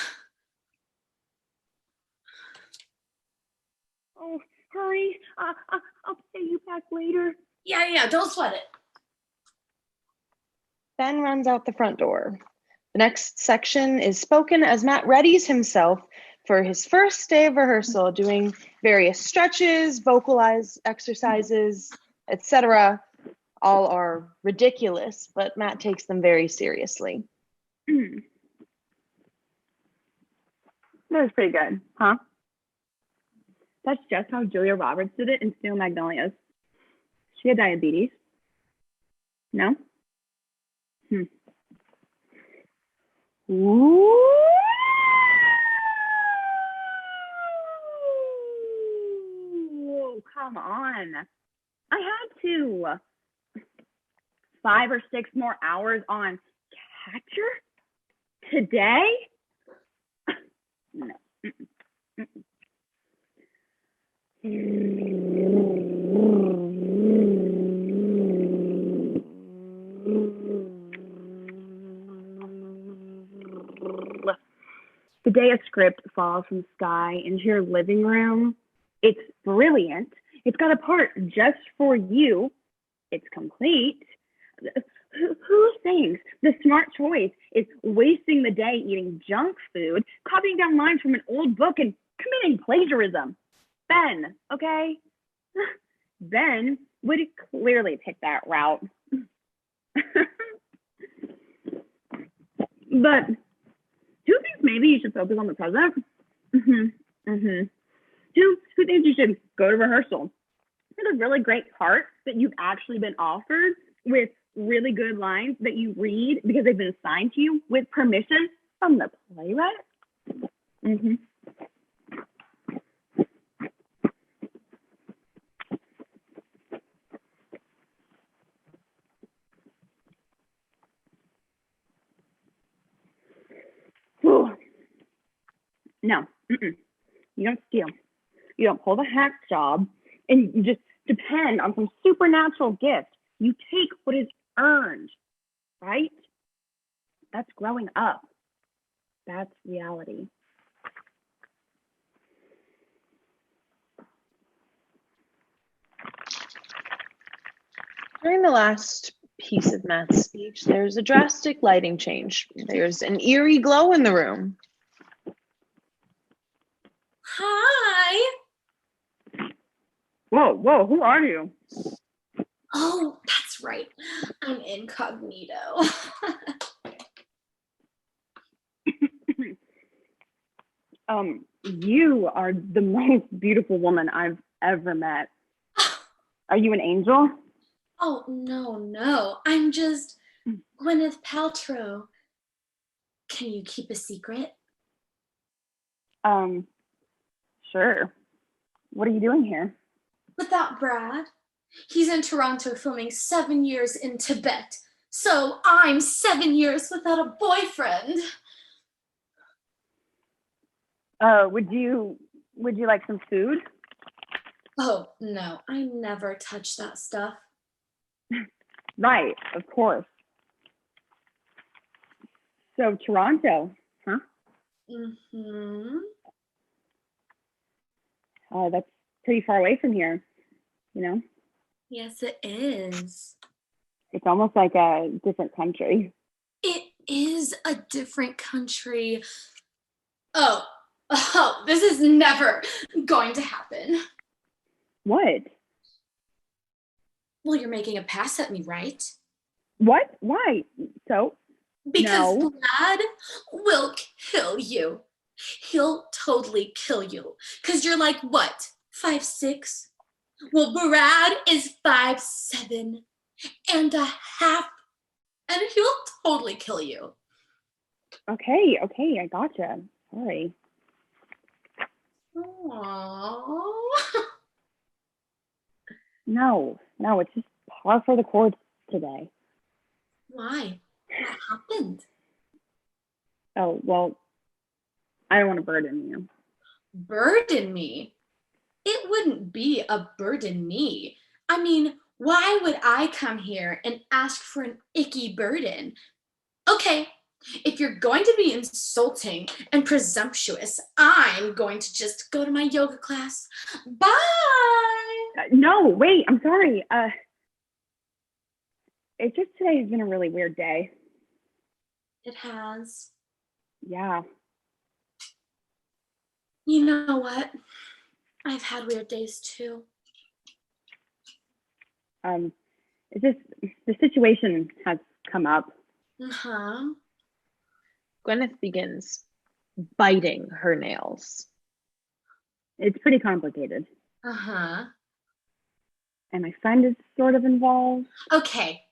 Oh, hurry. I'll pay you back later. Yeah, don't sweat it. Ben runs out the front door. The next section is spoken as Matt readies himself for his first day of rehearsal, doing various stretches, vocalize exercises, etc. All are ridiculous, but Matt takes them very seriously. That was pretty good, huh? That's just how Julia Roberts did it in Steel Magnolias. She had diabetes. No? Ooh. come on. I had to. 5 or 6 more hours on catcher today? No. The day a script falls from the sky into your living room, it's brilliant. It's got a part just for you. It's complete. Who thinks the smart choice is wasting the day eating junk food, copying down lines from an old book, and committing plagiarism? Ben, okay? Ben would clearly pick that route. But who thinks maybe you should focus on the present? Who thinks you should go to rehearsal for the really great part that you've actually been offered with really good lines that you read because they've been assigned to you with permission from the playwright? No, you don't steal. You don't pull the hack job and you just depend on some supernatural gift. You take what is earned, right? That's growing up. That's reality. During the last piece of Matt's speech, there's a drastic lighting change. There's an eerie glow in the room. Hi. Whoa, who are you? Oh, that's right. I'm incognito. You are the most beautiful woman I've ever met. Are you an angel? Oh, no. I'm just Gwyneth Paltrow. Can you keep a secret? Sure. What are you doing here? Without Brad. He's in Toronto filming 7 years in Tibet. So I'm 7 years without a boyfriend. Would you like some food? Oh, no, I never touch that stuff. Right, of course. So Toronto, huh? That's pretty far away from here, you know? Yes, it is. It's almost like a different country. It is a different country. Oh, this is never going to happen. What? Well, you're making a pass at me, right? What? Why? So? Because No. Brad will kill you. He'll totally kill you. Because you're like, what, 5'6"? Well, Brad is 5'7" and a half. And he'll totally kill you. Okay, I gotcha. Sorry. Aww. No, it's just par for the course today. Why? What happened? Oh, well, I don't want to burden you. Burden me? It wouldn't be a burden me. I mean, why would I come here and ask for an icky burden? Okay, if you're going to be insulting and presumptuous, I'm going to just go to my yoga class. Bye! No, wait, I'm sorry. It's just today's been a really weird day. It has. Yeah. You know what? I've had weird days too. It's just the situation has come up. Uh-huh. Gwyneth begins biting her nails. It's pretty complicated. Uh-huh. And my friend is sort of involved. Okay.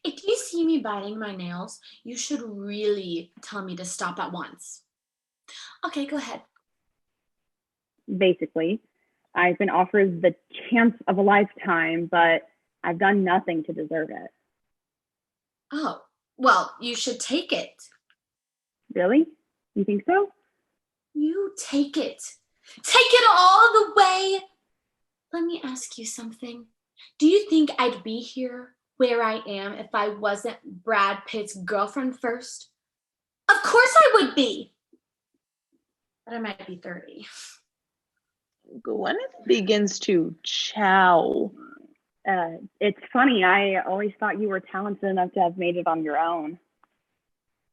If you see me biting my nails, you should really tell me to stop at once. Okay, go ahead. Basically, I've been offered the chance of a lifetime, but I've done nothing to deserve it. Oh, well, you should take it. Really? You think so? You take it. Take it all the way. Let me ask you something. Do you think I'd be here where I am if I wasn't Brad Pitt's girlfriend first? Of course I would be. But I might be 30. Gwyneth begins to chow. It's funny. I always thought you were talented enough to have made it on your own.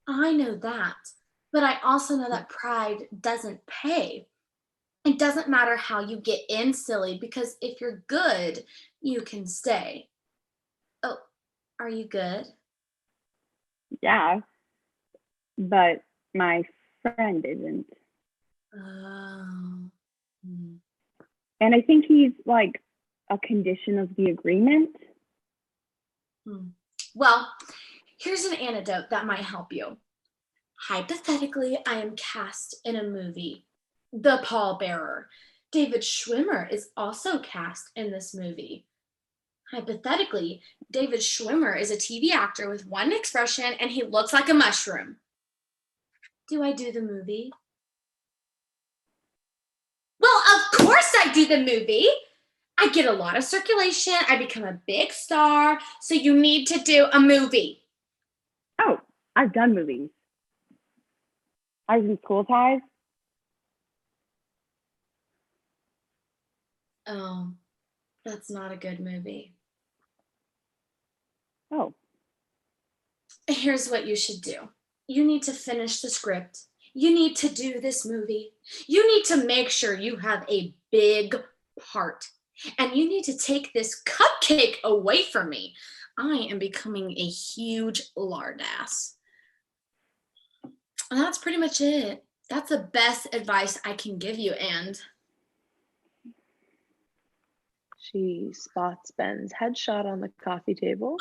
I know that. But I also know that pride doesn't pay. It doesn't matter how you get in, silly, because if you're good, you can stay. Oh, are you good? Yeah, but my friend isn't. Oh. And I think he's like a condition of the agreement. Well, here's an anecdote that might help you. Hypothetically, I am cast in a movie, The Pallbearer. David Schwimmer is also cast in this movie. Hypothetically, David Schwimmer is a TV actor with one expression and he looks like a mushroom. Do I do the movie? Well, of course I do the movie. I get a lot of circulation. I become a big star. So you need to do a movie. Oh, I've done movies. I was in School Ties. Oh, that's not a good movie. Oh. Here's what you should do. You need to finish the script. You need to do this movie. You need to make sure you have a big part. And you need to take this cupcake away from me. I am becoming a huge lard ass. And that's pretty much it. That's the best advice I can give you, and She spots Ben's headshot on the coffee table.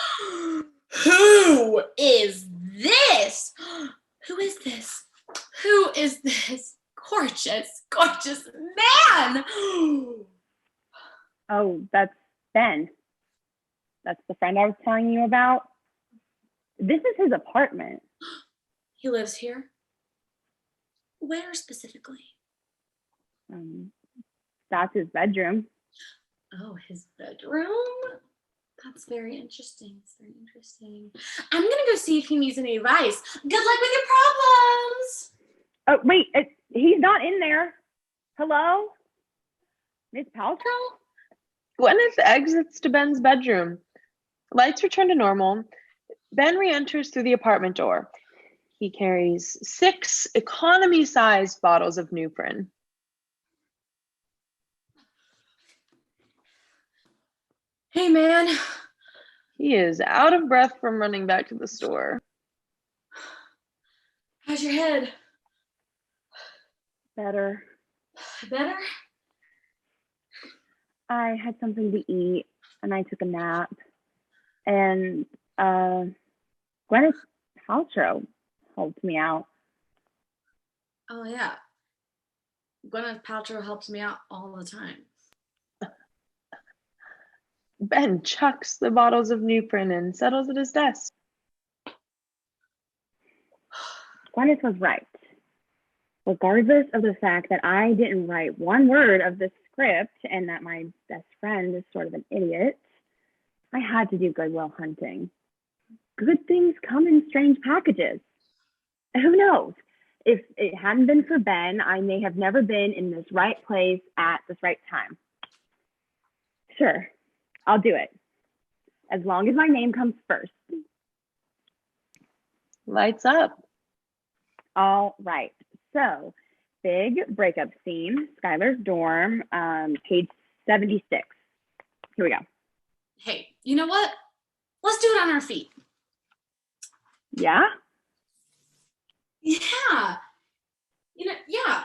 who is this? Who is this? Who is this gorgeous, gorgeous man? Oh, that's Ben. That's the friend I was telling you about. This is his apartment. He lives here? Where specifically? That's his bedroom. Oh, his bedroom? That's very interesting. It's very interesting. I'm gonna go see if he needs any advice. Good luck with your problems. Oh, wait, he's not in there. Hello? Miss Paltrow? Gwyneth exits to Ben's bedroom. Lights return to normal. Ben re-enters through the apartment door. He carries 6 economy-sized bottles of Nuprin. Hey, man. He is out of breath from running back to the store. How's your head? Better. Better? I had something to eat and I took a nap. And Gwyneth Paltrow helped me out. Oh, yeah. Gwyneth Paltrow helps me out all the time. Ben chucks the bottles of Nuprin and settles at his desk. Gwyneth was right. Regardless of the fact that I didn't write one word of the script and that my best friend is sort of an idiot, I had to do Goodwill Hunting. Good things come in strange packages. Who knows? If it hadn't been for Ben, I may have never been in this right place at this right time. Sure, I'll do it. As long as my name comes first. Lights up. All right. So, big breakup scene, Skylar's dorm, page 76. Here we go. Hey, you know what? Let's do it on our feet. Yeah? Yeah. Yeah.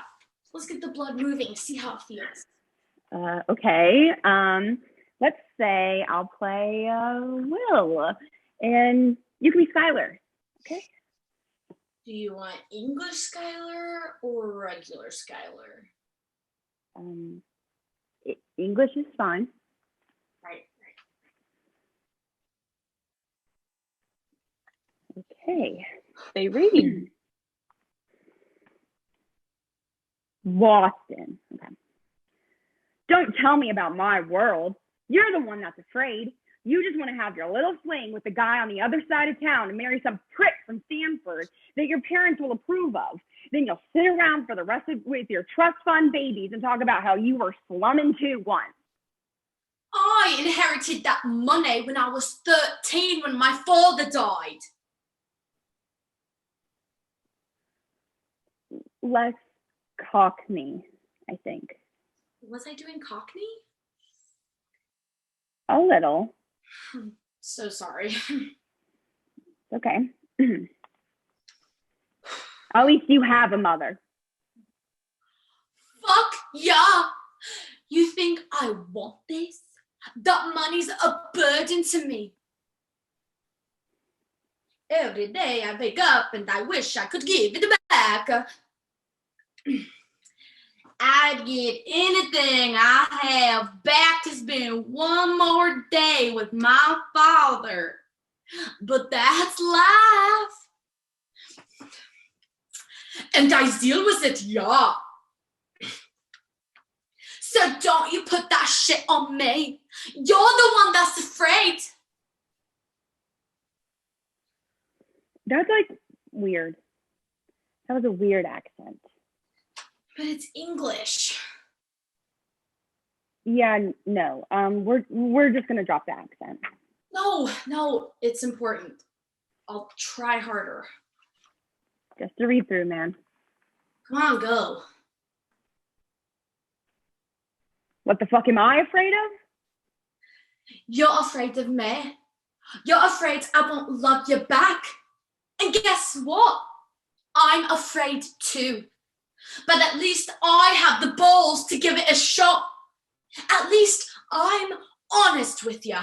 Let's get the blood moving, see how it feels. Okay. Let's say I'll play Will, and you can be Skylar. Okay. Do you want English Skylar or regular Skylar? English is fine. Right. Okay. They read. Boston. Okay. Don't tell me about my world. You're the one that's afraid. You just want to have your little fling with the guy on the other side of town and marry some prick from Stanford that your parents will approve of. Then you'll sit around for the rest of with your trust fund babies and talk about how you were slumming too once. I inherited that money when I was 13 when my father died. Less Cockney, I think. Was I doing Cockney? A little. So sorry. Okay. At least you have a mother. Fuck yeah! You think I want this? That money's a burden to me. Every day I wake up and I wish I could give it back. I'd give anything I have back to spend one more day with my father. But that's life. And I deal with it, yeah. So don't you put that shit on me. You're the one that's afraid. That's like weird. That was a weird accent. But it's English. Yeah, no. We're just gonna drop the accent. No, it's important. I'll try harder. Just a read through, man. Come on, go. What the fuck am I afraid of? You're afraid of me. You're afraid I won't love you back. And guess what? I'm afraid too. But at least I have the balls to give it a shot. At least I'm honest with you.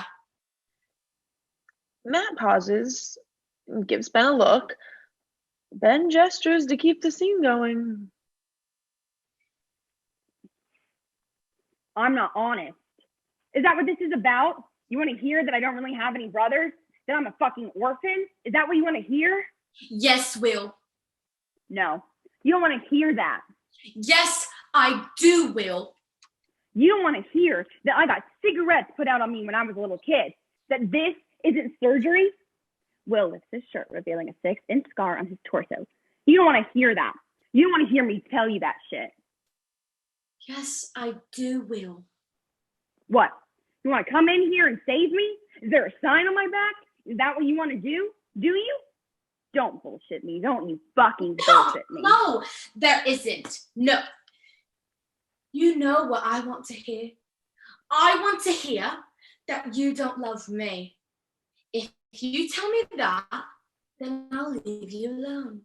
Matt pauses, gives Ben a look. Ben gestures to keep the scene going. I'm not honest. Is that what this is about? You want to hear that I don't really have any brothers? That I'm a fucking orphan? Is that what you want to hear? Yes, Will. No. You don't want to hear that. Yes, I do, Will. You don't want to hear that I got cigarettes put out on me when I was a little kid. That this isn't surgery. Will lifts his shirt, revealing a 6-inch scar on his torso. You don't want to hear that. You don't want to hear me tell you that shit. Yes, I do, Will. What? You want to come in here and save me? Is there a sign on my back? Is that what you want to do? Do you? Don't bullshit me. Don't you fucking bullshit me. No, there isn't. No. You know what I want to hear? I want to hear that you don't love me. If you tell me that, then I'll leave you alone.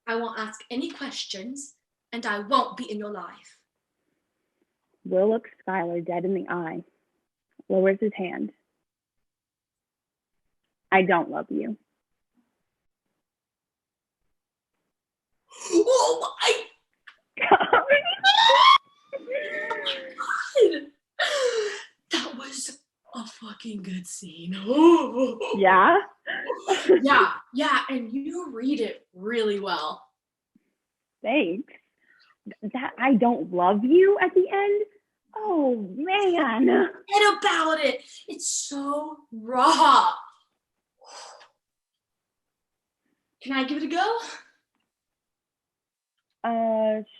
I won't ask any questions, and I won't be in your life. Will looks Skylar dead in the eye, lowers his hand. I don't love you. Oh my God! That was a fucking good scene. Yeah? Yeah, and you read it really well. Thanks. That I don't love you at the end? Oh, man. Forget about it. It's so raw. Can I give it a go?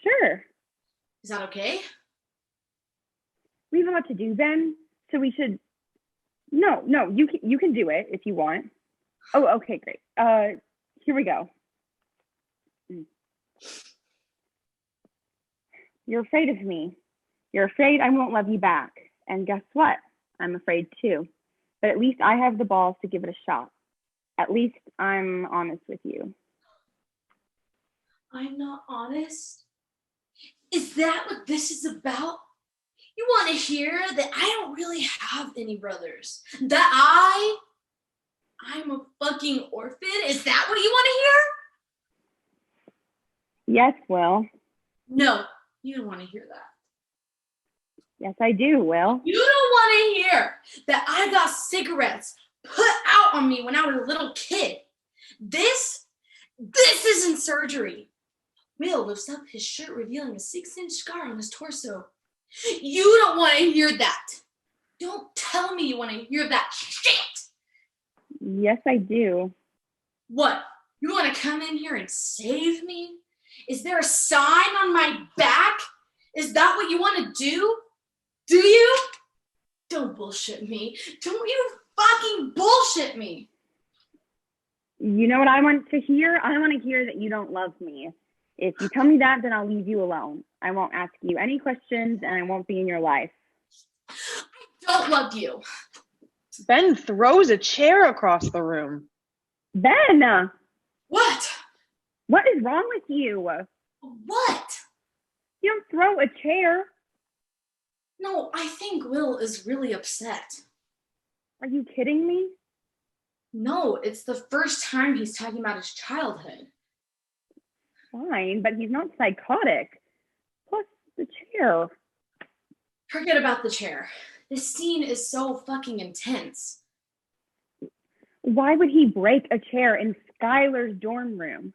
Sure. Is that okay? We have a lot to do, Ben, so we should... No, you can do it if you want. Oh, okay, great. Here we go. You're afraid of me. You're afraid I won't love you back. And guess what? I'm afraid too. But at least I have the balls to give it a shot. At least I'm honest with you. I'm not honest? Is that what this is about? You want to hear that I don't really have any brothers? That I'm a fucking orphan? Is that what you want to hear? Yes, Will. No, you don't want to hear that. Yes, I do, Will. You don't want to hear that I got cigarettes put out on me when I was a little kid. This isn't surgery. Will lifts up his shirt, revealing a 6-inch scar on his torso. You don't want to hear that. Don't tell me you want to hear that shit. Yes, I do. What? You want to come in here and save me? Is there a sign on my back? Is that what you want to do? Do you? Don't bullshit me. Don't you fucking bullshit me. You know what I want to hear? I want to hear that you don't love me. If you tell me that, then I'll leave you alone. I won't ask you any questions, and I won't be in your life. I don't love you. Ben throws a chair across the room. Ben! What? What is wrong with you? What? You don't throw a chair. No, I think Will is really upset. Are you kidding me? No, it's the first time he's talking about his childhood. Fine, but he's not psychotic. Plus, the chair. Forget about the chair. This scene is so fucking intense. Why would he break a chair in Skylar's dorm room?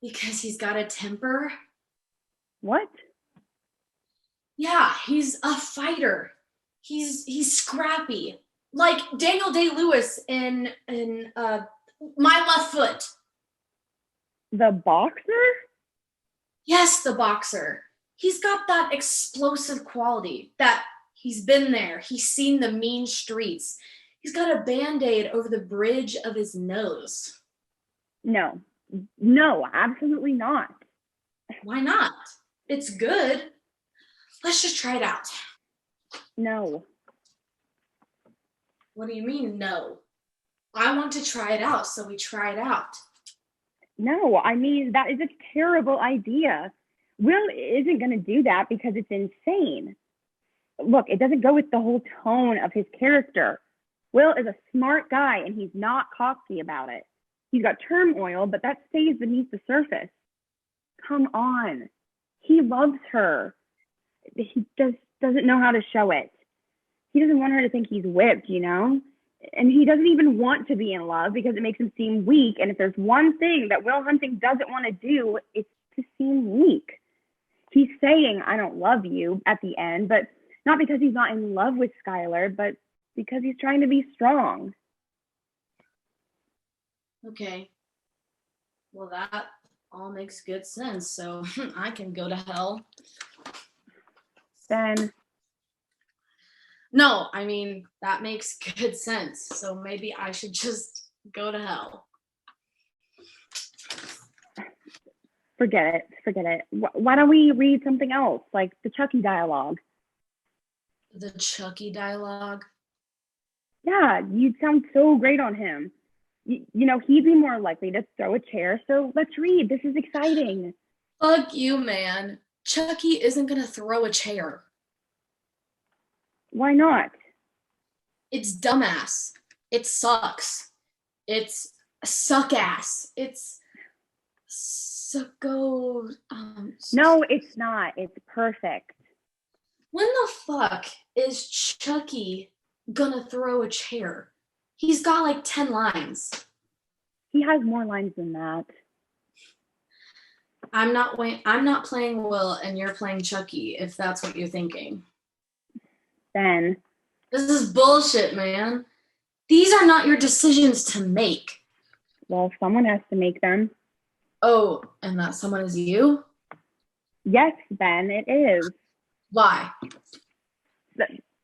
Because he's got a temper. What? Yeah, he's a fighter. He's scrappy. Like Daniel Day-Lewis in My Left Foot. The boxer? Yes, the boxer. He's got that explosive quality that he's been there. He's seen the mean streets. He's got a Band-Aid over the bridge of his nose. No, absolutely not. Why not? It's good. Let's just try it out. No. What do you mean, no? I want to try it out, so we try it out. No, I mean, that is a terrible idea. Will isn't going to do that because it's insane. Look, it doesn't go with the whole tone of his character. Will is a smart guy, and he's not cocky about it. He's got turmoil, but that stays beneath the surface. Come on. He loves her. He just doesn't know how to show it. He doesn't want her to think he's whipped, you know? And he doesn't even want to be in love because it makes him seem weak. And if there's one thing that Will Hunting doesn't want to do, it's to seem weak. He's saying, I don't love you at the end, but not because he's not in love with Skylar, but because he's trying to be strong. Okay. Well, that all makes good sense, so I can go to hell. Then No, I mean, that makes good sense, so maybe I should just go to hell. forget it. Why don't we read something else, like the Chucky dialogue? The Chucky dialogue? Yeah, you'd sound so great on him. You know, he'd be more likely to throw a chair, so let's read. This is exciting. Fuck you, man. Chucky isn't gonna throw a chair. Why not? It's dumbass. It sucks. It's suck-ass. It's sucko... No, it's not. It's perfect. When the fuck is Chucky gonna throw a chair? He's got like 10 lines. He has more lines than that. I'm not playing Will and you're playing Chucky, if that's what you're thinking. Ben. This is bullshit, man. These are not your decisions to make. Well, someone has to make them. Oh, and that someone is you? Yes, Ben, it is. Why?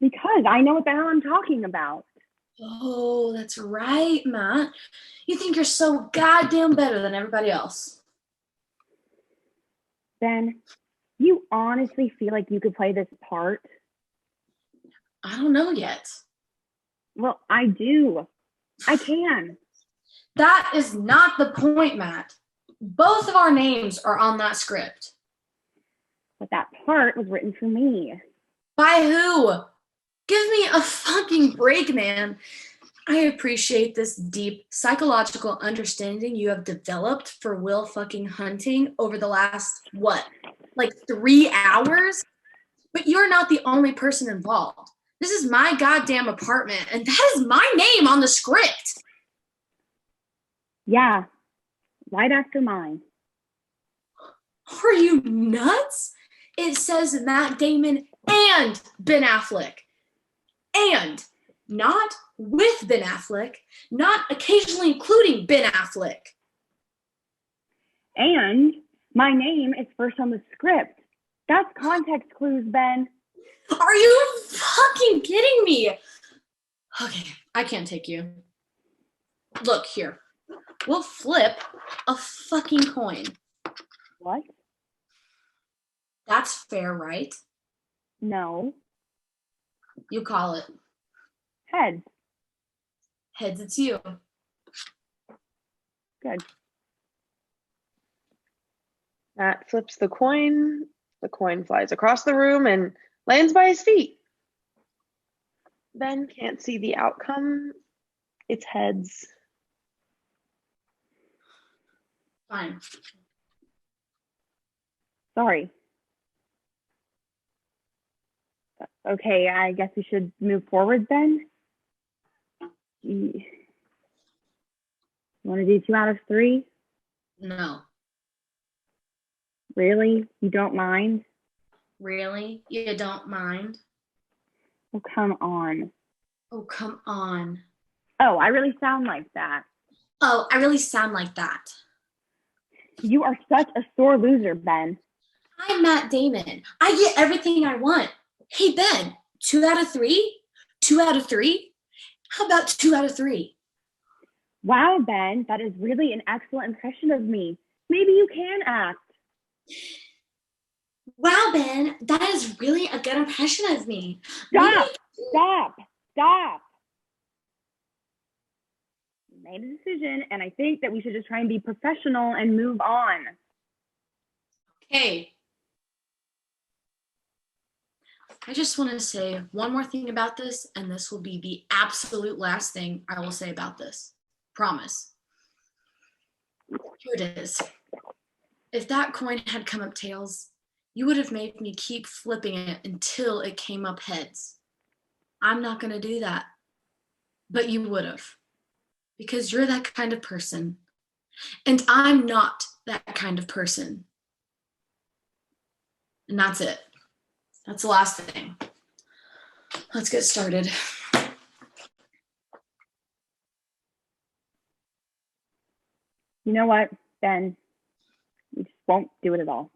Because I know what the hell I'm talking about. Oh, that's right, Matt. You think you're so goddamn better than everybody else. Ben, you honestly feel like you could play this part? I don't know yet. Well, I do. I can. That is not the point, Matt. Both of our names are on that script. But that part was written for me. By who? Give me a fucking break, man. I appreciate this deep psychological understanding you have developed for Will fucking Hunting over the last, what, like 3 hours? But you're not the only person involved. This is my goddamn apartment, and that is my name on the script. Yeah, right after mine. Are you nuts? It says Matt Damon and Ben Affleck. And not with Ben Affleck, not occasionally including Ben Affleck. And my name is first on the script. That's context clues, Ben. Are you fucking kidding me? Okay, I can't take you. Look here. We'll flip a fucking coin. What? That's fair, right? No. You call it. Heads. Heads, it's you. Good. Matt flips the coin. The coin flies across the room and lands by his feet. Ben can't see the outcome. It's heads. Fine. Sorry. Okay, I guess we should move forward then. You want to do 2 out of 3? No. Really? You don't mind? Really? You don't mind? Oh, come on. Oh, come on. Oh, I really sound like that. Oh, I really sound like that. You are such a sore loser, Ben. I'm Matt Damon. I get everything I want. Hey, Ben, 2 out of 3? 2 out of 3? How about 2 out of 3? Wow, Ben, that is really an excellent impression of me. Maybe you can act. Wow, Ben, that is really a good impression of me. Stop! Stop! Stop! You made a decision, and I think that we should just try and be professional and move on. Hey, I just want to say one more thing about this, and this will be the absolute last thing I will say about this. Promise. Here it is. If that coin had come up tails, you would have made me keep flipping it until it came up heads. I'm not going to do that. But you would have. Because you're that kind of person. And I'm not that kind of person. And that's it. That's the last thing. Let's get started. You know what, Ben? You just won't do it at all.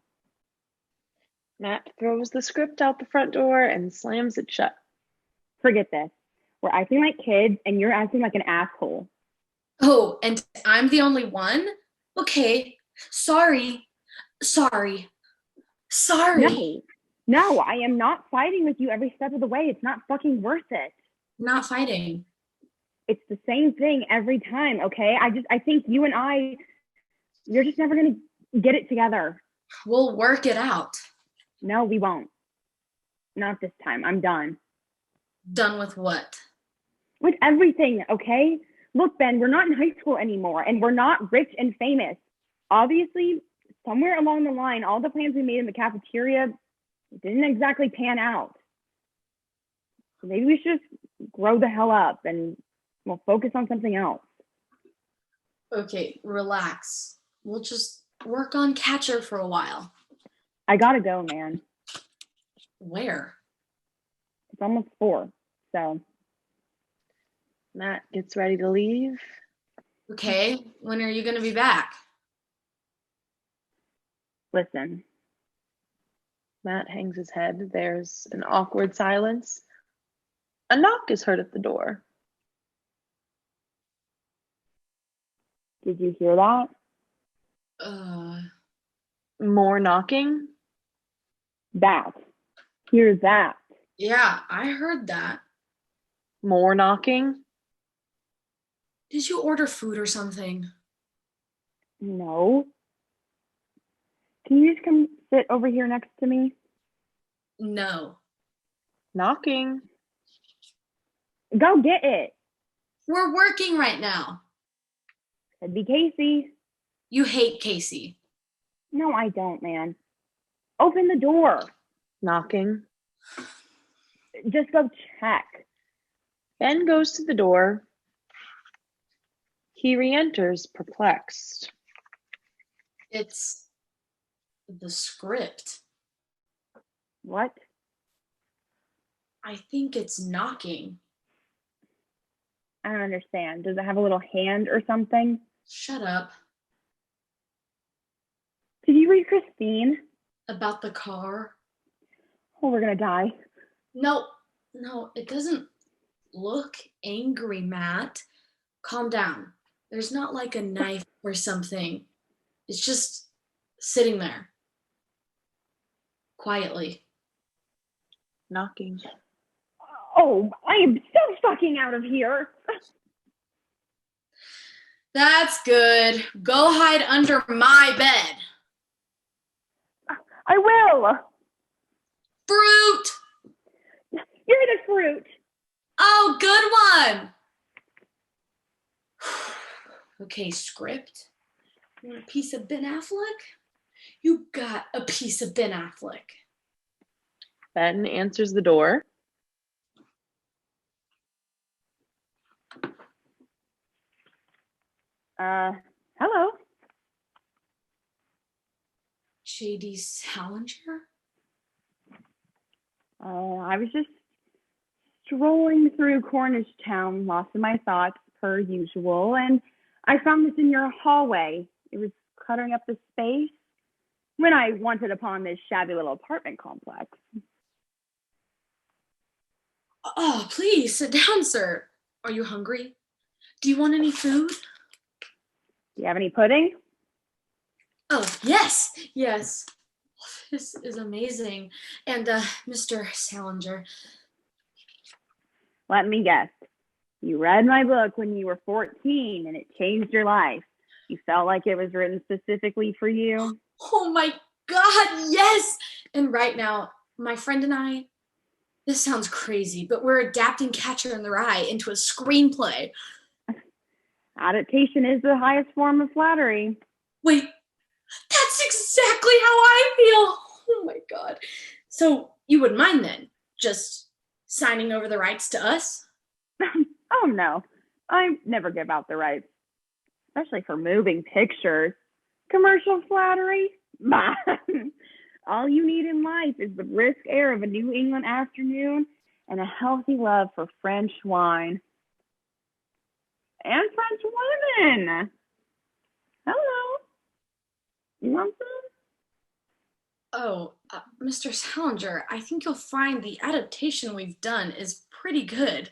Matt throws the script out the front door and slams it shut. Forget this. We're acting like kids, and you're acting like an asshole. Oh, and I'm the only one? Okay. Sorry. Sorry. No, I am not fighting with you every step of the way. It's not fucking worth it. Not fighting. It's the same thing every time, okay? I think you and you're just never going to get it together. We'll work it out. No, we won't. Not this time. I'm done. Done with what? With everything, okay? Look, Ben, we're not in high school anymore, and we're not rich and famous. Obviously, somewhere along the line, all the plans we made in the cafeteria didn't exactly pan out. So maybe we should just grow the hell up and we'll focus on something else. Okay, relax. We'll just work on catcher for a while. I gotta go, man. Where? It's almost 4, so. Matt gets ready to leave. Okay, when are you going to be back? Listen. Matt hangs his head. There's an awkward silence. A knock is heard at the door. Did you hear that? More knocking. That. Hear that. Yeah, I heard that. More knocking. Did you order food or something? No. Can you just come sit over here next to me? No. Knocking. Go get it. We're working right now. Could be Casey. You hate Casey. No, I don't, man. Open the door. Knocking. Just go check. Ben goes to the door. He re-enters, perplexed. It's the script. What? I think it's knocking. I don't understand. Does it have a little hand or something? Shut up. Did you read Christine? About the car? Oh, we're gonna die. No, it doesn't look angry, Matt. Calm down. There's not like a knife or something. It's just sitting there. Quietly. Knocking. Oh, I am so fucking out of here. That's good. Go hide under my bed. I will. Fruit! You're the fruit. Oh, good one. Okay, script. You want a piece of Ben Affleck? You got a piece of Ben Affleck. Ben answers the door. Hello. J.D. Salinger? I was just strolling through Cornish Town, lost in my thoughts per usual, and I found this in your hallway. It was cluttering up the space when I wanted upon this shabby little apartment complex. Oh, please sit down, sir. Are you hungry? Do you want any food? Do you have any pudding? Oh, yes. This is amazing. And Mr. Salinger. Let me guess. You read my book when you were 14 and it changed your life. You felt like it was written specifically for you. Oh my God, yes! And right now, my friend and I, this sounds crazy, but we're adapting Catcher in the Rye into a screenplay. Adaptation is the highest form of flattery. Wait, that's exactly how I feel. Oh my God. So you wouldn't mind then, just signing over the rights to us? Oh no, I never give out the rights, especially for moving pictures. Commercial flattery? Bah. All you need in life is the brisk air of a New England afternoon and a healthy love for French wine. And French women. Hello. You want some? Oh, Mr. Salinger, I think you'll find the adaptation we've done is pretty good.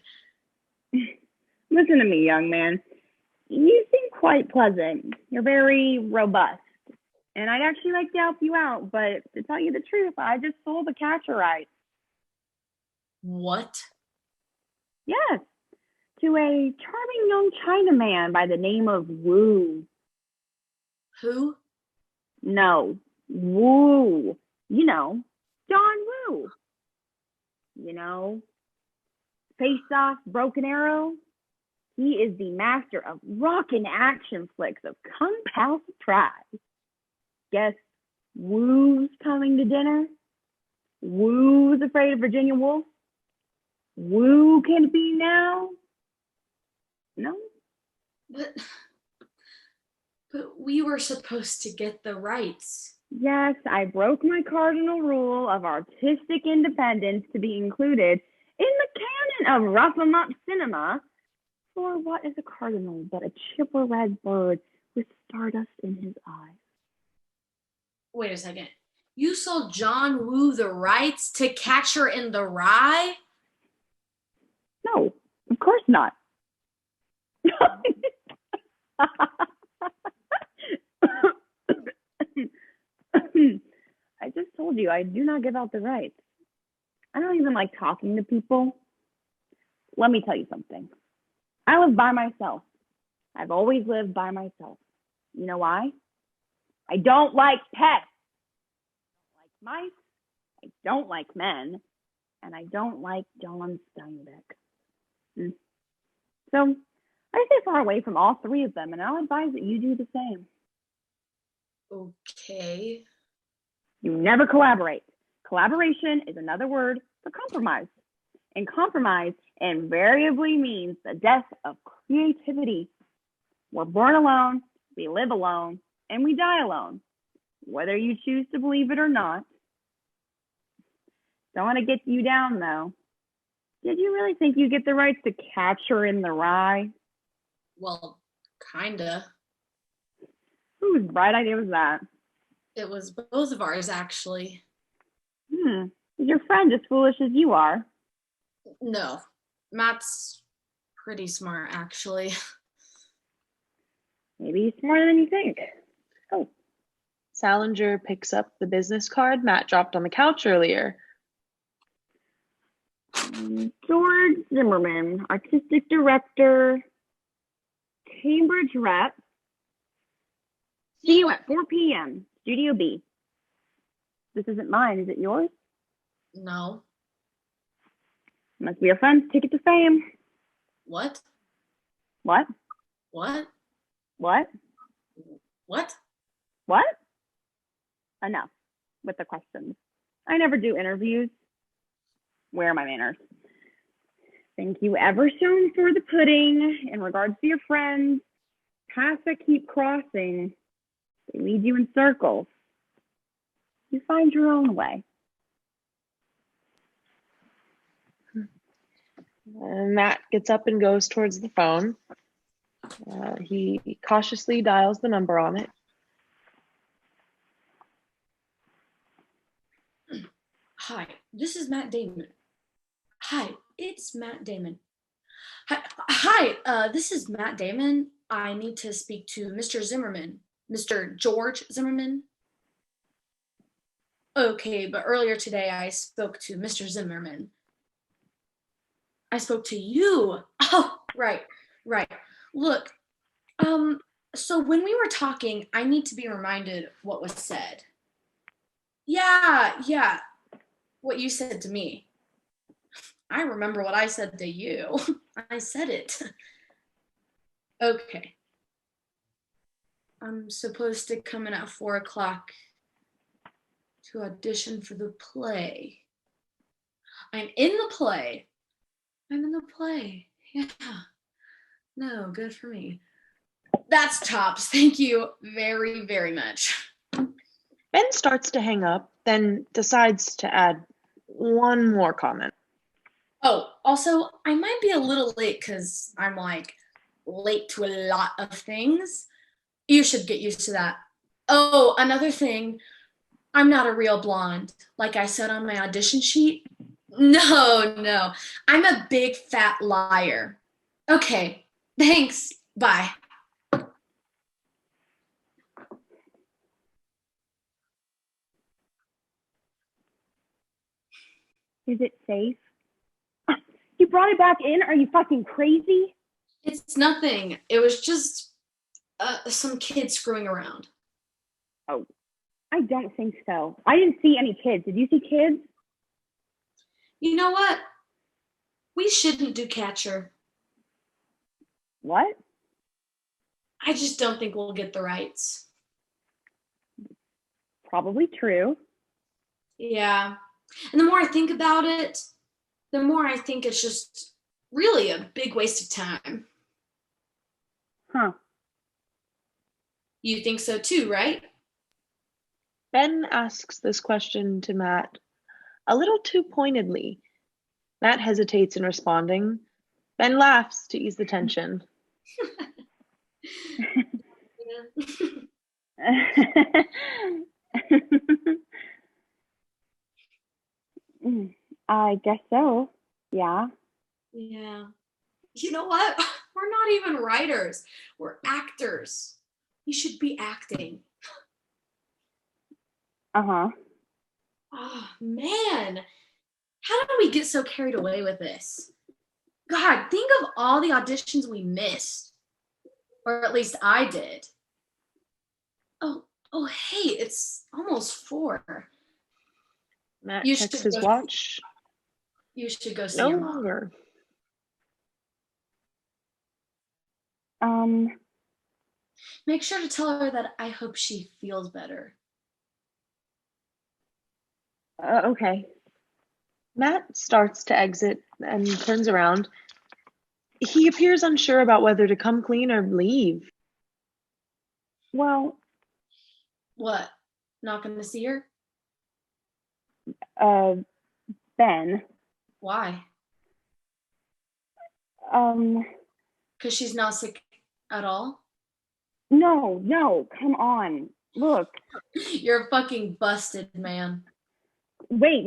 Listen to me, young man. You seem quite pleasant. You're very robust. And I'd actually like to help you out, but to tell you the truth, I just sold the catcher rights. What? Yes, to a charming young Chinaman by the name of Wu. Who? No, Wu. You know, John Woo. You know, Face Off, Broken Arrow. He is the master of rockin' action flicks of Kung Pao Surprise. Guess Woo's coming to dinner? Woo's afraid of Virginia Woolf? Woo can it be now? No? But we were supposed to get the rights. Yes, I broke my cardinal rule of artistic independence to be included in the canon of rough 'em up cinema. For what is a cardinal but a chipper red bird with stardust in his eyes? Wait a second. You sold John Woo the rights to Catcher in the Rye? No, of course not. I just told you I do not give out the rights. I don't even like talking to people. Let me tell you something. I live by myself. I've always lived by myself. You know why? I don't like pets. I don't like mice. I don't like men. And I don't like John Steinbeck. So I stay far away from all three of them, and I'll advise that you do the same. Okay. You never collaborate. Collaboration is another word for compromise. And compromise invariably means the death of creativity. We're born alone, we live alone, and we die alone, whether you choose to believe it or not. Don't want to get you down, though. Did you really think you get the rights to Catcher in the Rye? Well, kinda. Whose bright idea was that? It was both of ours, actually. Is your friend as foolish as you are? No, Matt's pretty smart, actually. Maybe he's smarter than you think. Oh, Salinger picks up the business card Matt dropped on the couch earlier. George Zimmerman, artistic director, Cambridge rep. See you at 4 p.m. Studio B. This isn't mine. Is it yours? No. Must be your friend's ticket to fame. What? What? What? What? What? What? Enough with the questions. I never do interviews. Where are my manners? Thank you ever so for the pudding. In regards to your friends, paths that keep crossing, they lead you in circles. You find your own way. Matt gets up and goes towards the phone. He cautiously dials the number on it. Hi, this is Matt Damon. Hi, it's Matt Damon. Hi, this is Matt Damon. I need to speak to Mr. Zimmerman. Mr. George Zimmerman. Okay, but earlier today I spoke to Mr. Zimmerman. I spoke to you. Oh, right. Look, so when we were talking, I need to be reminded what was said. Yeah, what you said to me. I remember what I said to you. I said it. Okay. I'm supposed to come in at 4 o'clock to audition for the play. I'm in the play. Yeah. No, good for me. That's tops. Thank you very, very much. Ben starts to hang up, then decides to add one more comment. Oh, also, I might be a little late because I'm like late to a lot of things. You should get used to that. Oh, another thing, I'm not a real blonde, like I said on my audition sheet. No, I'm a big fat liar. Okay, thanks. Bye. Is it safe? You brought it back in? Are you fucking crazy? It's nothing. It was just some kids screwing around. Oh, I don't think so. I didn't see any kids. Did you see kids? You know what? We shouldn't do Catcher. What? I just don't think we'll get the rights. Probably true. Yeah. And the more I think about it, the more I think it's just really a big waste of time. Huh. You think so too, right? Ben asks this question to Matt a little too pointedly. Matt hesitates in responding. Ben laughs to ease the tension. I guess so. Yeah. Yeah. You know what? We're not even writers. We're actors. We should be acting. Uh-huh. Oh, man. How did we get so carried away with this? God, think of all the auditions we missed. Or at least I did. Oh, hey, it's almost 4. Matt You checks should his go- watch. You should go see No your mom. longer. Make sure to tell her that I hope she feels better. Okay. Matt starts to exit and turns around. He appears unsure about whether to come clean or leave. Well, What? Not gonna see her? Ben, Why? Because she's not sick at all? no, come on. Look, You're fucking busted, man. wait.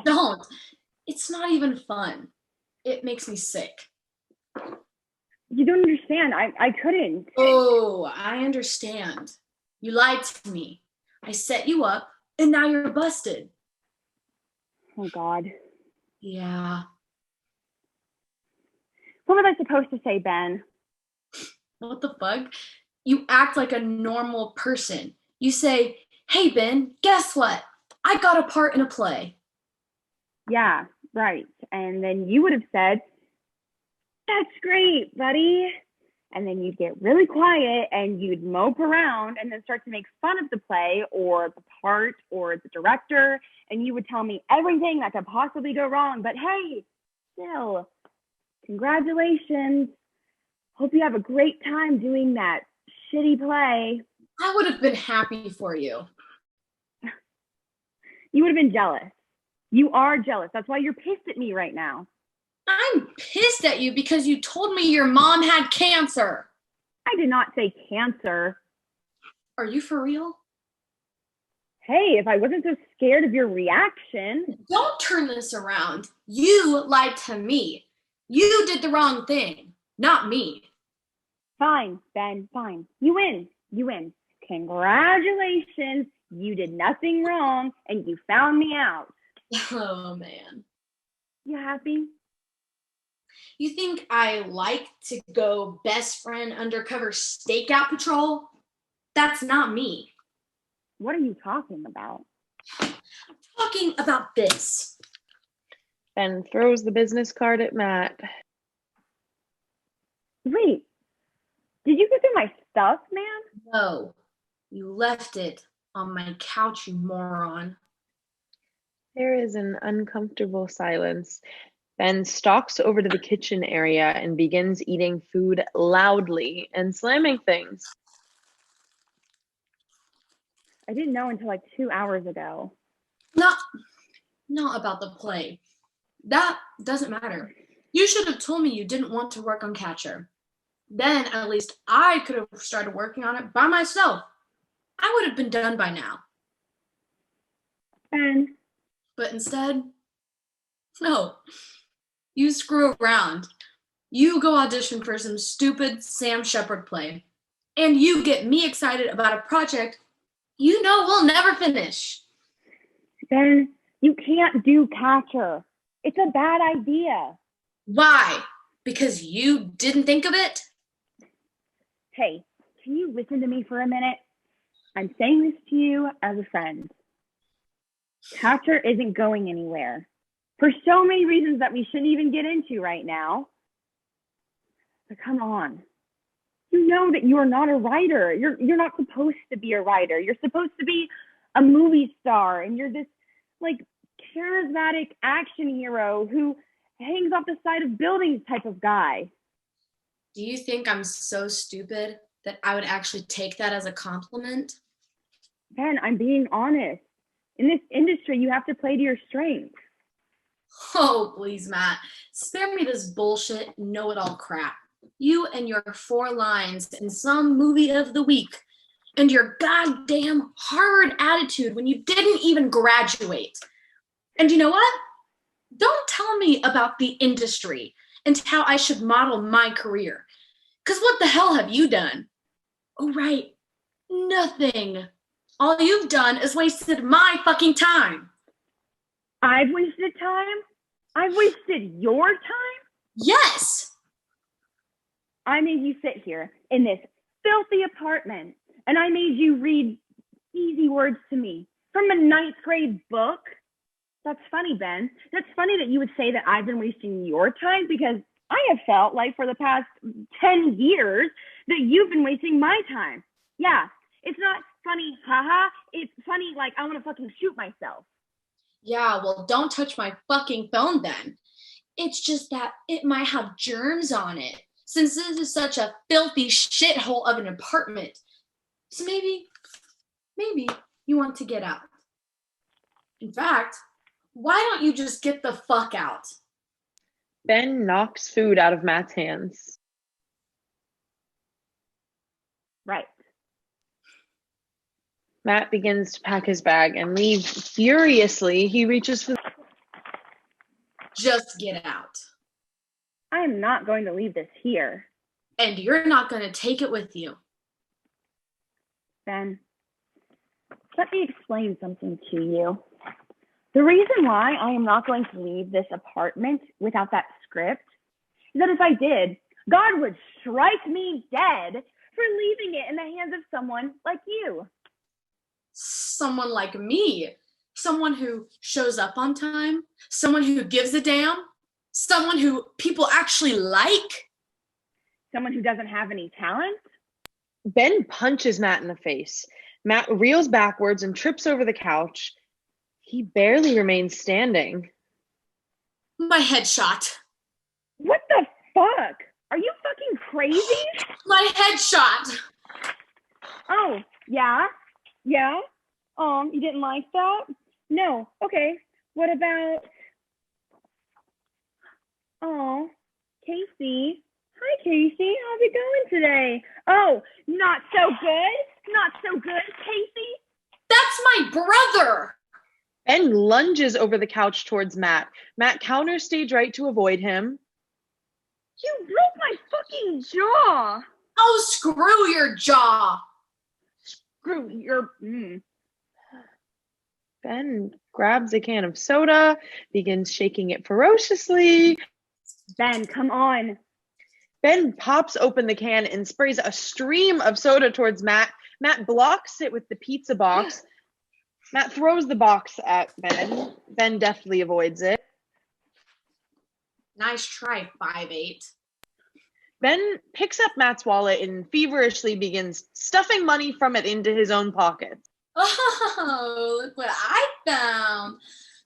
Don't. It's not even fun. It makes me sick. You don't understand. I couldn't. Oh, I understand. You lied to me. I set you up, and now you're busted. Oh, God. Yeah. What was I supposed to say, Ben? What the fuck? You act like a normal person. You say, hey, Ben, guess what? I got a part in a play. Yeah, right. And then you would have said, that's great, buddy. And then you'd get really quiet and you'd mope around and then start to make fun of the play or the part or the director. And you would tell me everything that could possibly go wrong. But hey, still, congratulations. Hope you have a great time doing that shitty play. I would have been happy for you. You would have been jealous. You are jealous. That's why you're pissed at me right now. I'm pissed at you because you told me your mom had cancer. I did not say cancer. Are you for real? Hey, if I wasn't so scared of your reaction. Don't turn this around. You lied to me. You did the wrong thing, not me. Fine, Ben, fine. You win. Congratulations. You did nothing wrong and you found me out. Oh, man. You happy? You think I like to go best friend undercover stakeout patrol? That's not me. What are you talking about? I'm talking about this. Ben throws the business card at Matt. Wait, did you go through my stuff, man? No, you left it on my couch, you moron. There is an uncomfortable silence. Ben stalks over to the kitchen area and begins eating food loudly and slamming things. I didn't know until like 2 hours ago. Not about the play. That doesn't matter. You should have told me you didn't want to work on Catcher. Then at least I could have started working on it by myself. I would have been done by now. Ben, But instead, no. You screw around. You go audition for some stupid Sam Shepard play. And you get me excited about a project you know we'll never finish. Ben, you can't do Catcher. It's a bad idea. Why? Because you didn't think of it? Hey, can you listen to me for a minute? I'm saying this to you as a friend. Catcher isn't going anywhere for so many reasons that we shouldn't even get into right now. But come on. You know that you are not a writer. You're not supposed to be a writer. You're supposed to be a movie star, and you're this like charismatic action hero who hangs off the side of buildings type of guy. Do you think I'm so stupid that I would actually take that as a compliment? Ben, I'm being honest. In this industry, you have to play to your strengths. Oh, please, Matt. Spare me this bullshit know-it-all crap. You and your 4 lines in some movie of the week and your goddamn Harvard attitude when you didn't even graduate. And you know what? Don't tell me about the industry and how I should model my career. Because what the hell have you done? Oh, right. Nothing. All you've done is wasted my fucking time. I've wasted time? I've wasted your time? Yes. I made you sit here in this filthy apartment and I made you read easy words to me from a 9th grade book. That's funny, Ben. That's funny that you would say that I've been wasting your time because I have felt like for the past 10 years that you've been wasting my time. Yeah, it's not funny, haha. It's funny like I want to fucking shoot myself. Yeah, well, don't touch my fucking phone then. It's just that it might have germs on it, since this is such a filthy shithole of an apartment. So maybe you want to get out. In fact, why don't you just get the fuck out? Ben knocks food out of Matt's hands. Right. Matt begins to pack his bag and leave furiously. He reaches for Just get out. I am not going to leave this here. And you're not going to take it with you. Ben, let me explain something to you. The reason why I am not going to leave this apartment without that script is that if I did, God would strike me dead for leaving it in the hands of someone like you. Someone like me. Someone who shows up on time. Someone who gives a damn. Someone who people actually like. Someone who doesn't have any talent. Ben punches Matt in the face. Matt reels backwards and trips over the couch. He barely remains standing. My headshot. What the fuck? Are you fucking crazy? My headshot. Oh, yeah? Yeah? You didn't like that? No. Okay. What about... Oh, Casey. Hi, Casey. How's it going today? Oh, not so good? Not so good, Casey? That's my brother. Ben lunges over the couch towards Matt. Matt counters stage right to avoid him. You broke my fucking jaw. Oh, screw your jaw. Screw your... Ben grabs a can of soda, begins shaking it ferociously. Ben, come on. Ben pops open the can and sprays a stream of soda towards Matt. Matt blocks it with the pizza box. Matt throws the box at Ben. Ben deftly avoids it. Nice try, 5'8". Ben picks up Matt's wallet and feverishly begins stuffing money from it into his own pocket. Oh, look what I found.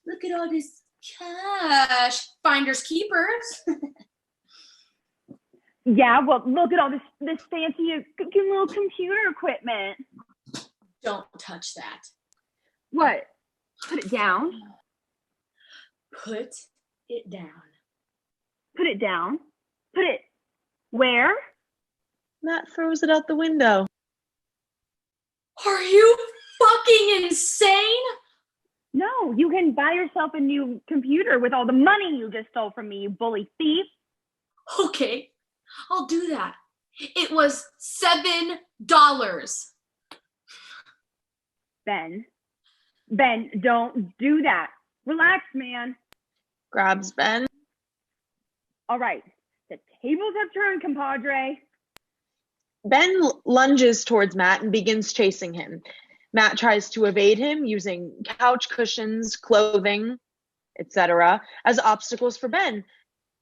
Look at all this cash. Finders keepers. Yeah, well, look at all this fancy little computer equipment. Don't touch that. What? Put it down. Put it down. Put it down. Put it where? Matt throws it out the window. Are you fucking insane? No, you can buy yourself a new computer with all the money you just stole from me, you bully thief. Okay, I'll do that. It was $7. Ben, don't do that. Relax, man. Grabs Ben. All right, the tables have turned, compadre. Ben lunges towards Matt and begins chasing him. Matt tries to evade him using couch cushions, clothing, etc. as obstacles for Ben.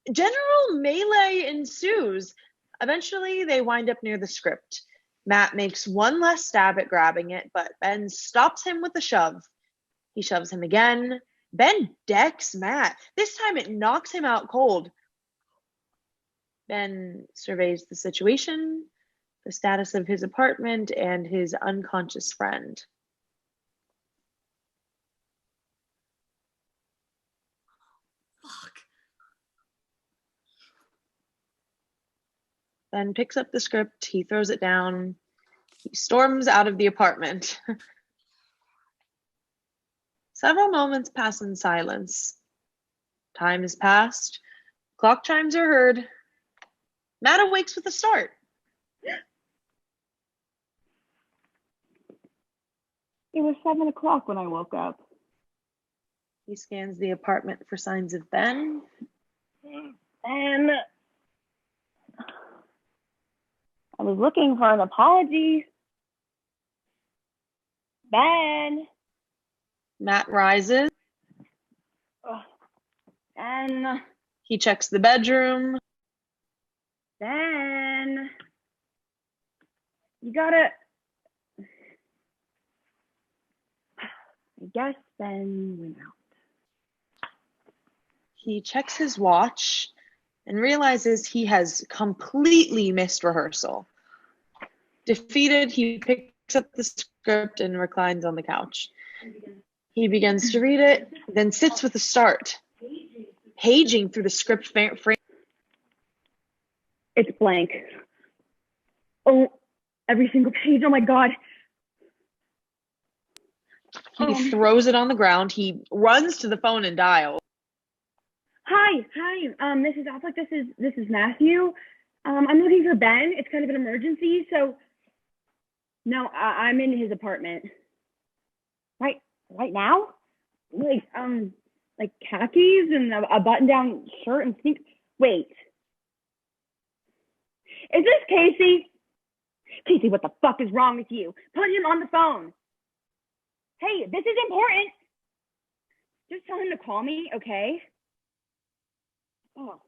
General melee ensues. Eventually, they wind up near the script. Matt makes one last stab at grabbing it, but Ben stops him with a shove. He shoves him again. Ben decks Matt. This time it knocks him out cold. Ben surveys the situation, the status of his apartment, and his unconscious friend. Fuck. Ben picks up the script. He throws it down. He storms out of the apartment. Several moments pass in silence. Time has passed. Clock chimes are heard. Matt awakes with a start. It was 7 o'clock when I woke up. He scans the apartment for signs of Ben. And I was looking for an apology. Ben. Matt rises. Ben. He checks the bedroom. Ben. You gotta. I guess Ben went out. He checks his watch and realizes he has completely missed rehearsal. Defeated, he picks up the script and reclines on the couch. He begins to read it, then sits with the start, paging through the script frame. It's blank. Oh, every single page. Oh my God. He throws it on the ground. He runs to the phone and dials. Hi. This is Affleck. This is Matthew. I'm looking for Ben. It's kind of an emergency. So, no, I'm in his apartment. Right now? Like khakis and a button-down shirt and sneakers. Wait. Is this Casey? Casey, what the fuck is wrong with you? Put him on the phone. Hey, this is important. Just tell him to call me, okay? Oh.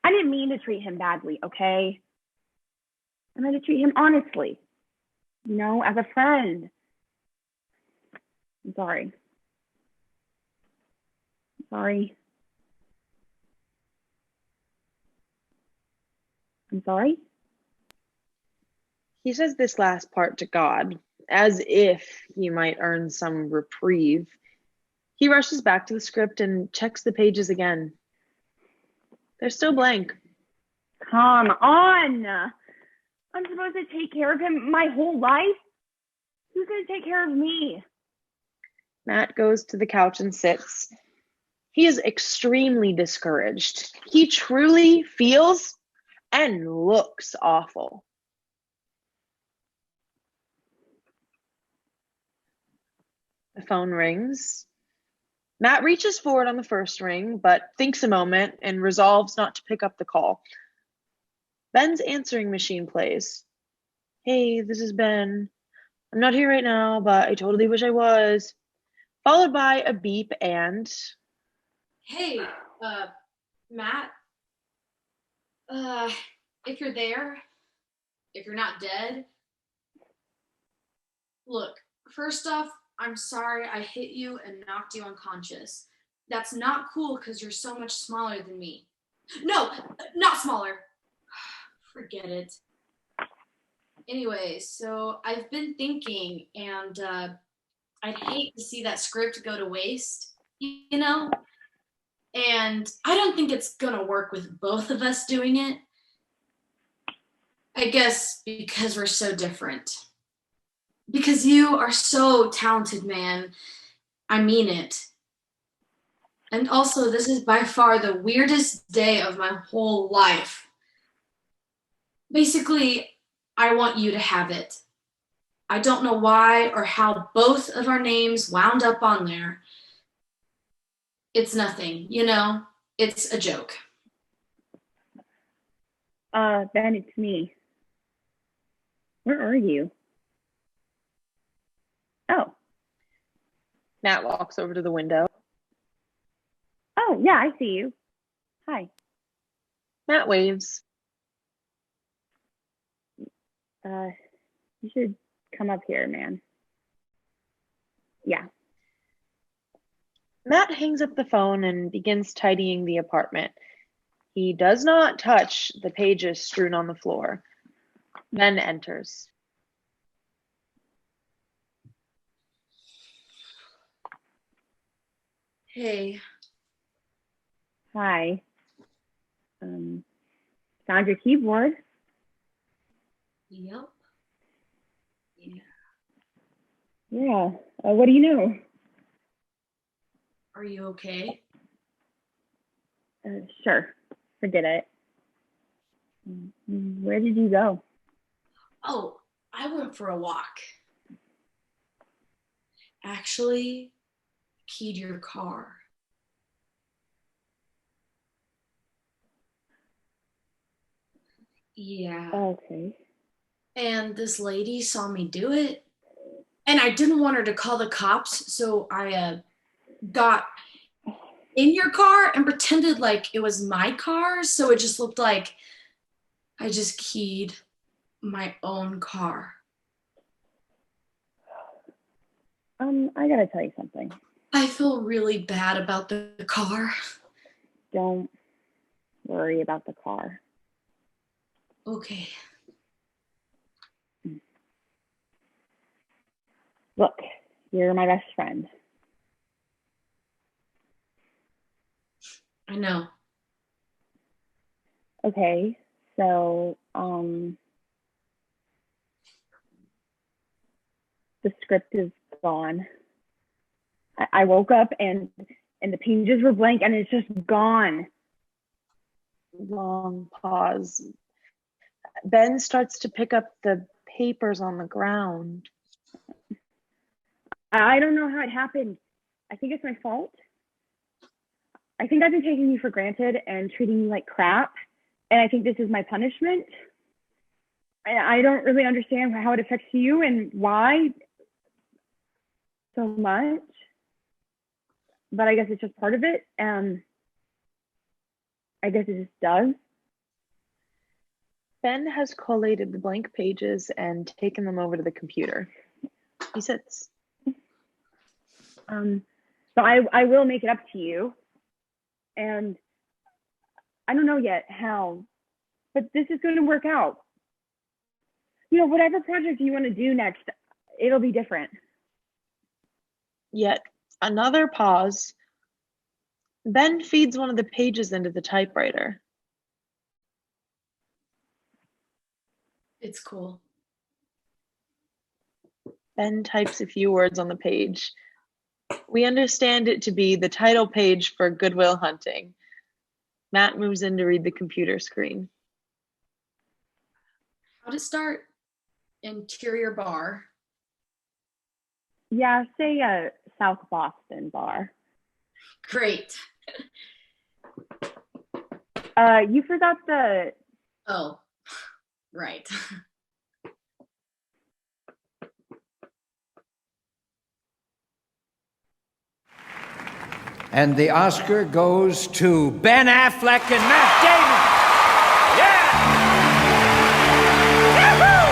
I didn't mean to treat him badly, okay? I meant to treat him honestly. You know, as a friend. I'm sorry. I'm sorry? He says this last part to God, as if he might earn some reprieve. He rushes back to the script and checks the pages again. They're still blank. Come on! I'm supposed to take care of him my whole life? Who's going to take care of me? Matt goes to the couch and sits. He is extremely discouraged. He truly feels and looks awful. The phone rings. Matt reaches forward on the first ring, but thinks a moment and resolves not to pick up the call. Ben's answering machine plays. Hey, this is Ben. I'm not here right now, but I totally wish I was. Followed by a beep and... Hey, Matt, if you're there, if you're not dead, look, first off, I'm sorry I hit you and knocked you unconscious. That's not cool because you're so much smaller than me. No, not smaller. Forget it. Anyway, so I've been thinking, and I'd hate to see that script go to waste, you know? And I don't think it's gonna work with both of us doing it. I guess because we're so different. Because you are so talented, man. I mean it. And also, this is by far the weirdest day of my whole life. Basically, I want you to have it. I don't know why or how both of our names wound up on there. It's nothing, you know? It's a joke. Ben, it's me. Where are you? Oh. Matt walks over to the window. Oh, yeah, I see you. Hi. Matt waves. You should come up here, man. Yeah. Matt hangs up the phone and begins tidying the apartment. He does not touch the pages strewn on the floor. Ben enters. Hey. Hi. Found your keyboard. Yep. Yeah. Yeah. What do you know? Are you okay? Sure. Forget it. Where did you go? Oh, I went for a walk. Actually, keyed your car. Yeah. Okay. And this lady saw me do it. And I didn't want her to call the cops, so I got in your car and pretended like it was my car, so it just looked like I just keyed my own car. I gotta tell you something. I feel really bad about the car. Don't worry about the car. Okay. Look, you're my best friend. I know. Okay, so, the script is gone. I woke up and the pages were blank and it's just gone. Long pause. Ben starts to pick up the papers on the ground. I don't know how it happened. I think it's my fault. I think I've been taking you for granted and treating you like crap. And I think this is my punishment. I don't really understand how it affects you and why so much. But I guess it's just part of it. I guess it just does. Ben has collated the blank pages and taken them over to the computer. He sits. So I will make it up to you. And I don't know yet how, but this is going to work out. You know, whatever project you want to do next, it'll be different. Yet another pause. Ben feeds one of the pages into the typewriter. It's cool. Ben types a few words on the page. We understand it to be the title page for Good Will Hunting. Matt moves in to read the computer screen. How'd it start? Interior bar. Yeah, say a South Boston bar. Great. You forgot the... Oh, right. And the Oscar goes to Ben Affleck and Matt Damon. Yeah! Yahoo!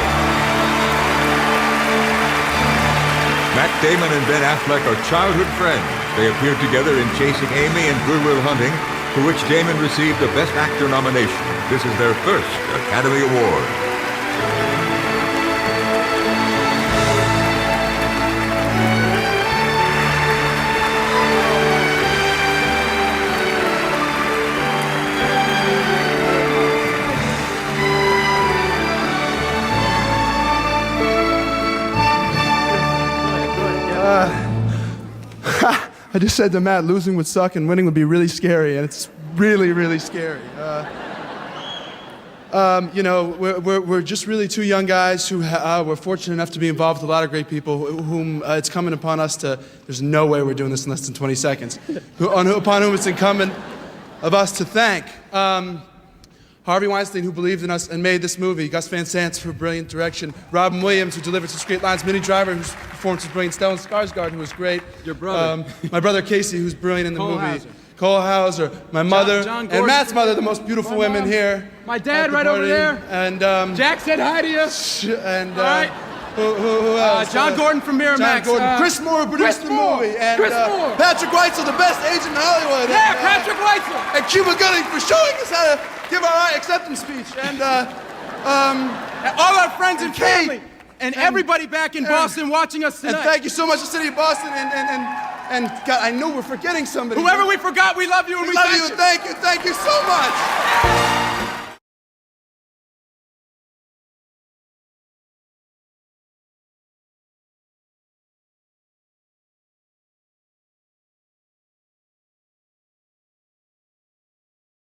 Matt Damon and Ben Affleck are childhood friends. They appeared together in Chasing Amy and Good Will Hunting, for which Damon received the Best Actor nomination. This is their first Academy Award. I just said to Matt, losing would suck and winning would be really scary, and it's really, really scary. You know, we're just really two young guys who were fortunate enough to be involved with a lot of great people whom it's coming upon us to, there's no way we're doing this in less than 20 seconds, upon whom it's incumbent of us to thank. Harvey Weinstein, who believed in us and made this movie, Gus Van Sant for brilliant direction, Robin Williams, who delivered such great lines, Minnie Driver, whose performance was brilliant, Stellan Skarsgård, who was great. Your brother. My brother Casey, who's brilliant in the Cole movie. Hauser. Cole Hauser, my mother, John and Gordon. Matt's mother, the most beautiful My women mom. here. My dad at the right over party. there. And Jack said hi to you. and All right. who else? John Gordon from Miramax. John Gordon. Chris Moore produced the movie. And Chris Moore. Patrick Weitzel, the best agent in Hollywood. Yeah, and, Patrick Weitzel. And Cuba Gooding for showing us how to give our acceptance speech. And All our friends and Kate. family. And everybody back in Boston watching us and tonight. thank you so much, the city of Boston. And God, I know we're forgetting somebody. Whoever we forgot, we love you and We we love thank you and thank you so much.